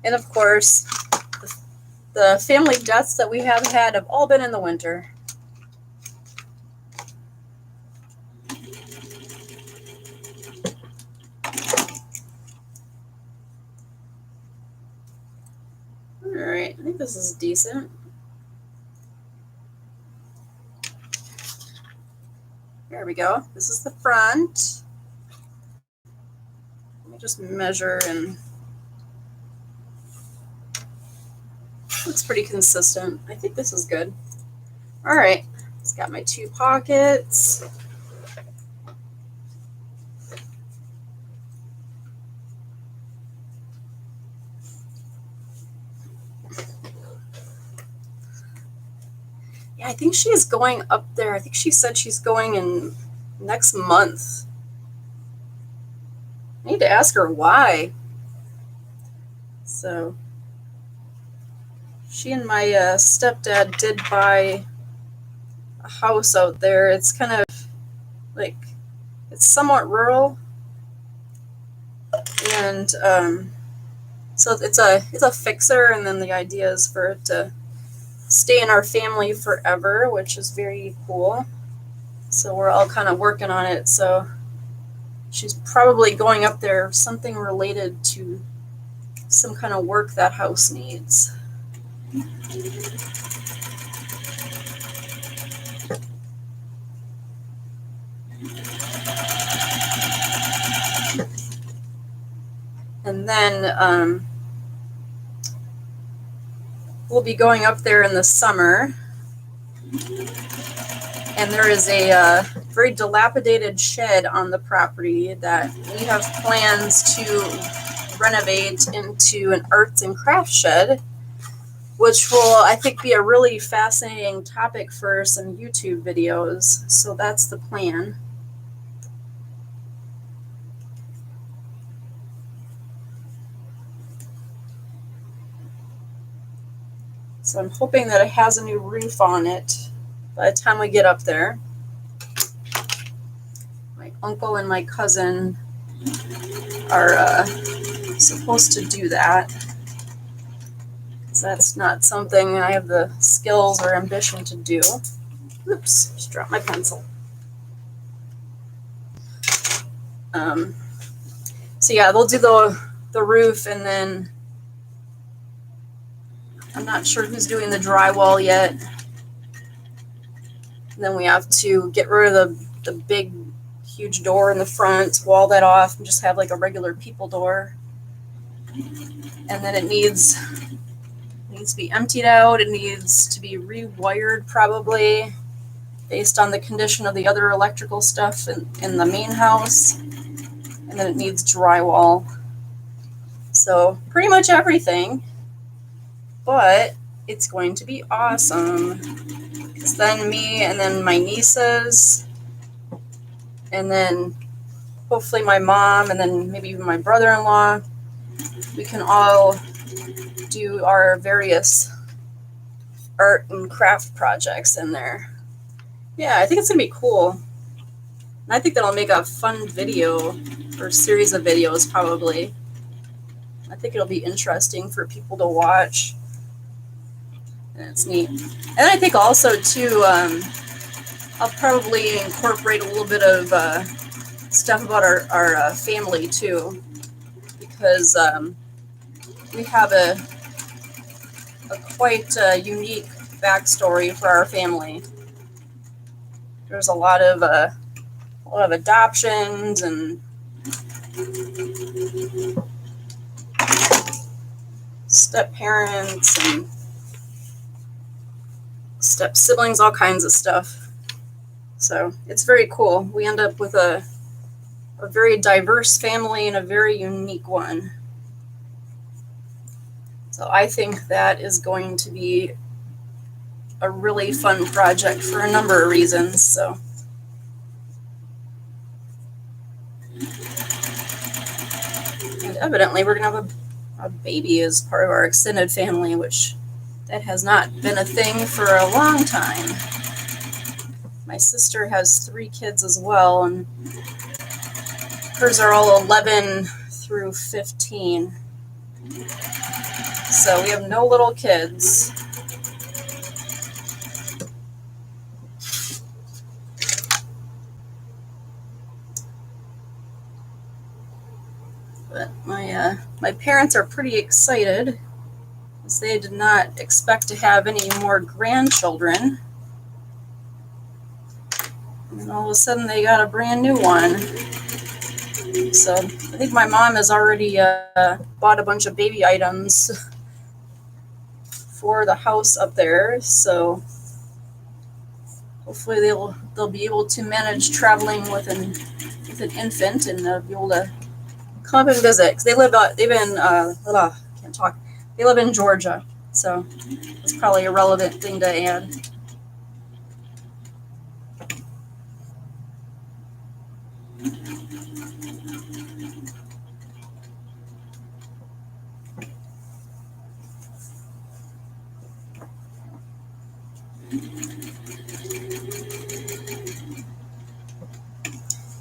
And of course, the family deaths that we have had have all been in the winter. Alright, I think this is decent. There we go. This is the front. Let me just measure, and looks pretty consistent. I think this is good. Alright, it's got my 2 pockets. Yeah, I think she is going up there. I think she said she's going in next month. I need to ask her why. So, she and my stepdad did buy a house out there. It's kind of like, it's somewhat rural. And so it's a fixer, and then the idea is for it to stay in our family forever, which is very cool. So we're all kind of working on it. So she's probably going up there, something related to some kind of work that house needs. And then we'll be going up there in the summer. And there is a very dilapidated shed on the property that we have plans to renovate into an arts and crafts shed, which will, I think, be a really fascinating topic for some YouTube videos. So that's the plan. So I'm hoping that it has a new roof on it by the time we get up there. My uncle and my cousin are supposed to do that, because that's not something I have the skills or ambition to do. Oops, just dropped my pencil. So yeah, they'll do the roof, and then I'm not sure who's doing the drywall yet. And then we have to get rid of the big, huge door in the front, wall that off, and just have like a regular people door. And then it needs to be emptied out. It needs to be rewired, probably, based on the condition of the other electrical stuff in the main house. And then it needs drywall. So pretty much everything. But it's going to be awesome. Because then me and then my nieces, and then hopefully my mom, and then maybe even my brother-in-law, we can all do our various art and craft projects in there. Yeah, I think it's going to be cool. And I think that'll make a fun video, or series of videos probably. I think it'll be interesting for people to watch. And it's neat. And I think also too, I'll probably incorporate a little bit of stuff about our family too, because we have a quite unique backstory for our family. There's a lot of adoptions and step parents, and step siblings, all kinds of stuff. So it's very cool. We end up with a very diverse family and a very unique one. So I think that is going to be a really fun project for a number of reasons. So and evidently we're going to have a baby as part of our extended family, which that has not been a thing for a long time. My sister has 3 kids as well, and hers are all 11 through 15. So we have no little kids. But my parents are pretty excited, as they did not expect to have any more grandchildren. And all of a sudden they got a brand new one. So I think my mom has already bought a bunch of baby items for the house up there. So hopefully they'll be able to manage traveling with an infant and be able to come up and visit, because they live in Georgia, so it's probably a relevant thing to add.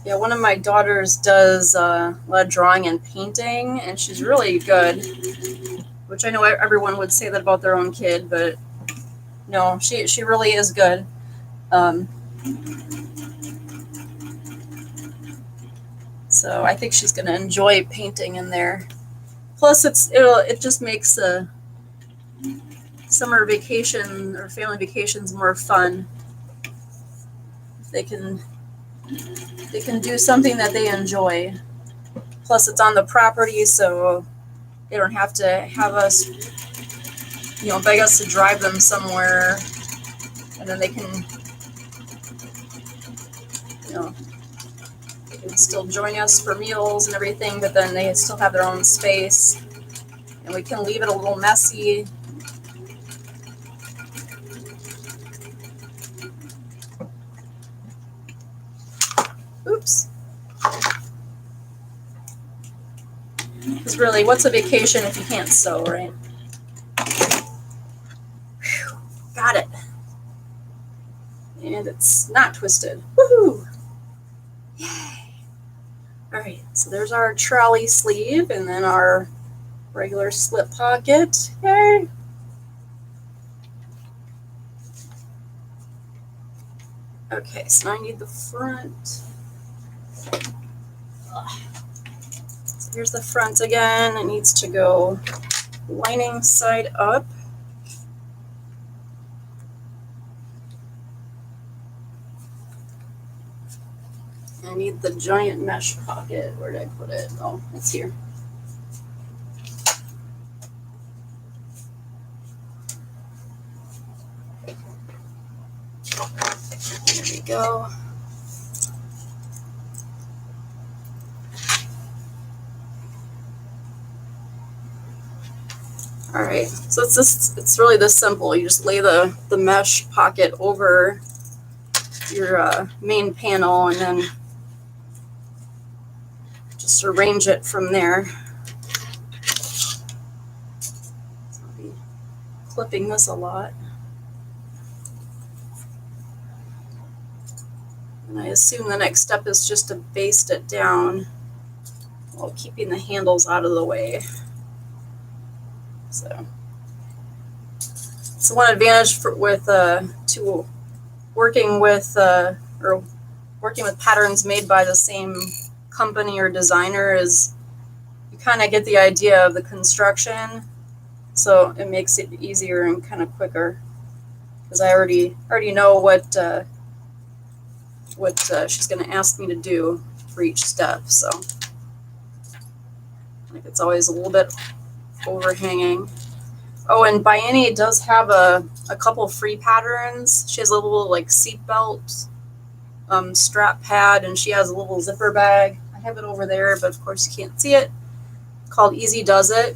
Yeah, one of my daughters does a lot of drawing and painting, and she's really good, which I know everyone would say that about their own kid, but no, she really is good. So I think she's going to enjoy painting in there. Plus, it just makes the summer vacation or family vacations more fun. They can do something that they enjoy. Plus, it's on the property, so they don't have to have us, beg us to drive them somewhere, and then they can, they can still join us for meals and everything, but then they still have their own space, and we can leave it a little messy. Oops. Because really, what's a vacation if you can't sew, right? Whew, got it. And it's not twisted. Woohoo! Yay! All right, so there's our trolley sleeve, and then our regular slip pocket. Yay! Okay, so now I need the front. So here's the front again. It needs to go lining side up. I need the giant mesh pocket. Where did I put it? Oh, it's here. There we go. All right, so it's really this simple. You just lay the mesh pocket over your main panel, and then just arrange it from there. So I'll be clipping this a lot. And I assume the next step is just to baste it down while keeping the handles out of the way. So one advantage working with patterns made by the same company or designer is you kind of get the idea of the construction, so it makes it easier and kind of quicker, because I already know what she's going to ask me to do for each step. So like it's always a little bit overhanging. Oh, and Bianni does have a couple free patterns. She has a little like seatbelt strap pad, and she has a little zipper bag. I have it over there, but of course you can't see it. Called Easy Does It.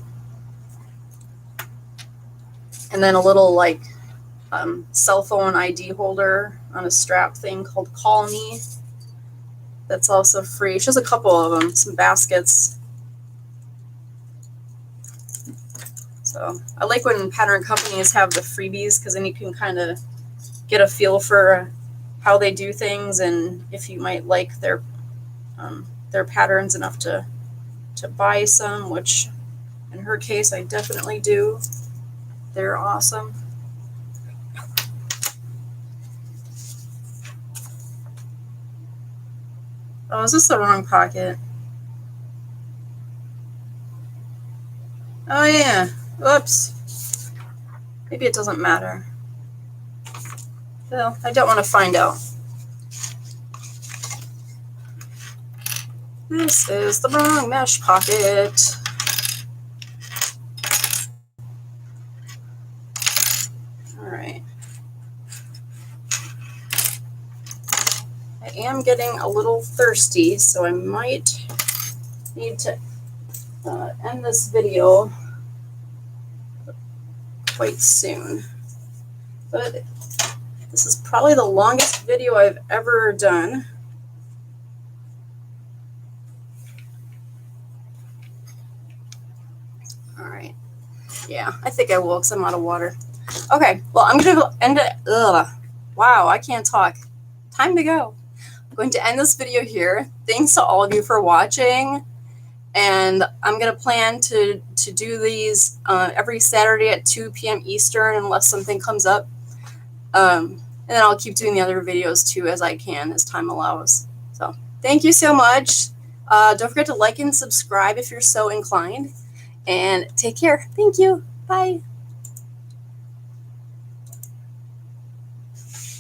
And then a little like cell phone ID holder on a strap thing called Call Me. That's also free. She has a couple of them, some baskets. So I like when pattern companies have the freebies, because then you can kind of get a feel for how they do things and if you might like their patterns enough to buy some, which in her case I definitely do. They're awesome. Oh, is this the wrong pocket? Oh yeah, oops. Maybe it doesn't matter. Well, I don't want to find out. This is the wrong mesh pocket. All right. I am getting a little thirsty, so I might need to end this video quite soon. But this is probably the longest video I've ever done. All right. Yeah, I think I will because I'm out of water. Okay, well, I'm going to end it. Wow, I can't talk. Time to go. I'm going to end this video here. Thanks to all of you for watching. And I'm going to plan to do these every Saturday at 2 p.m. Eastern unless something comes up. And then I'll keep doing the other videos too as I can, as time allows. So thank you so much. Don't forget to like and subscribe if you're so inclined. And take care. Thank you. Bye.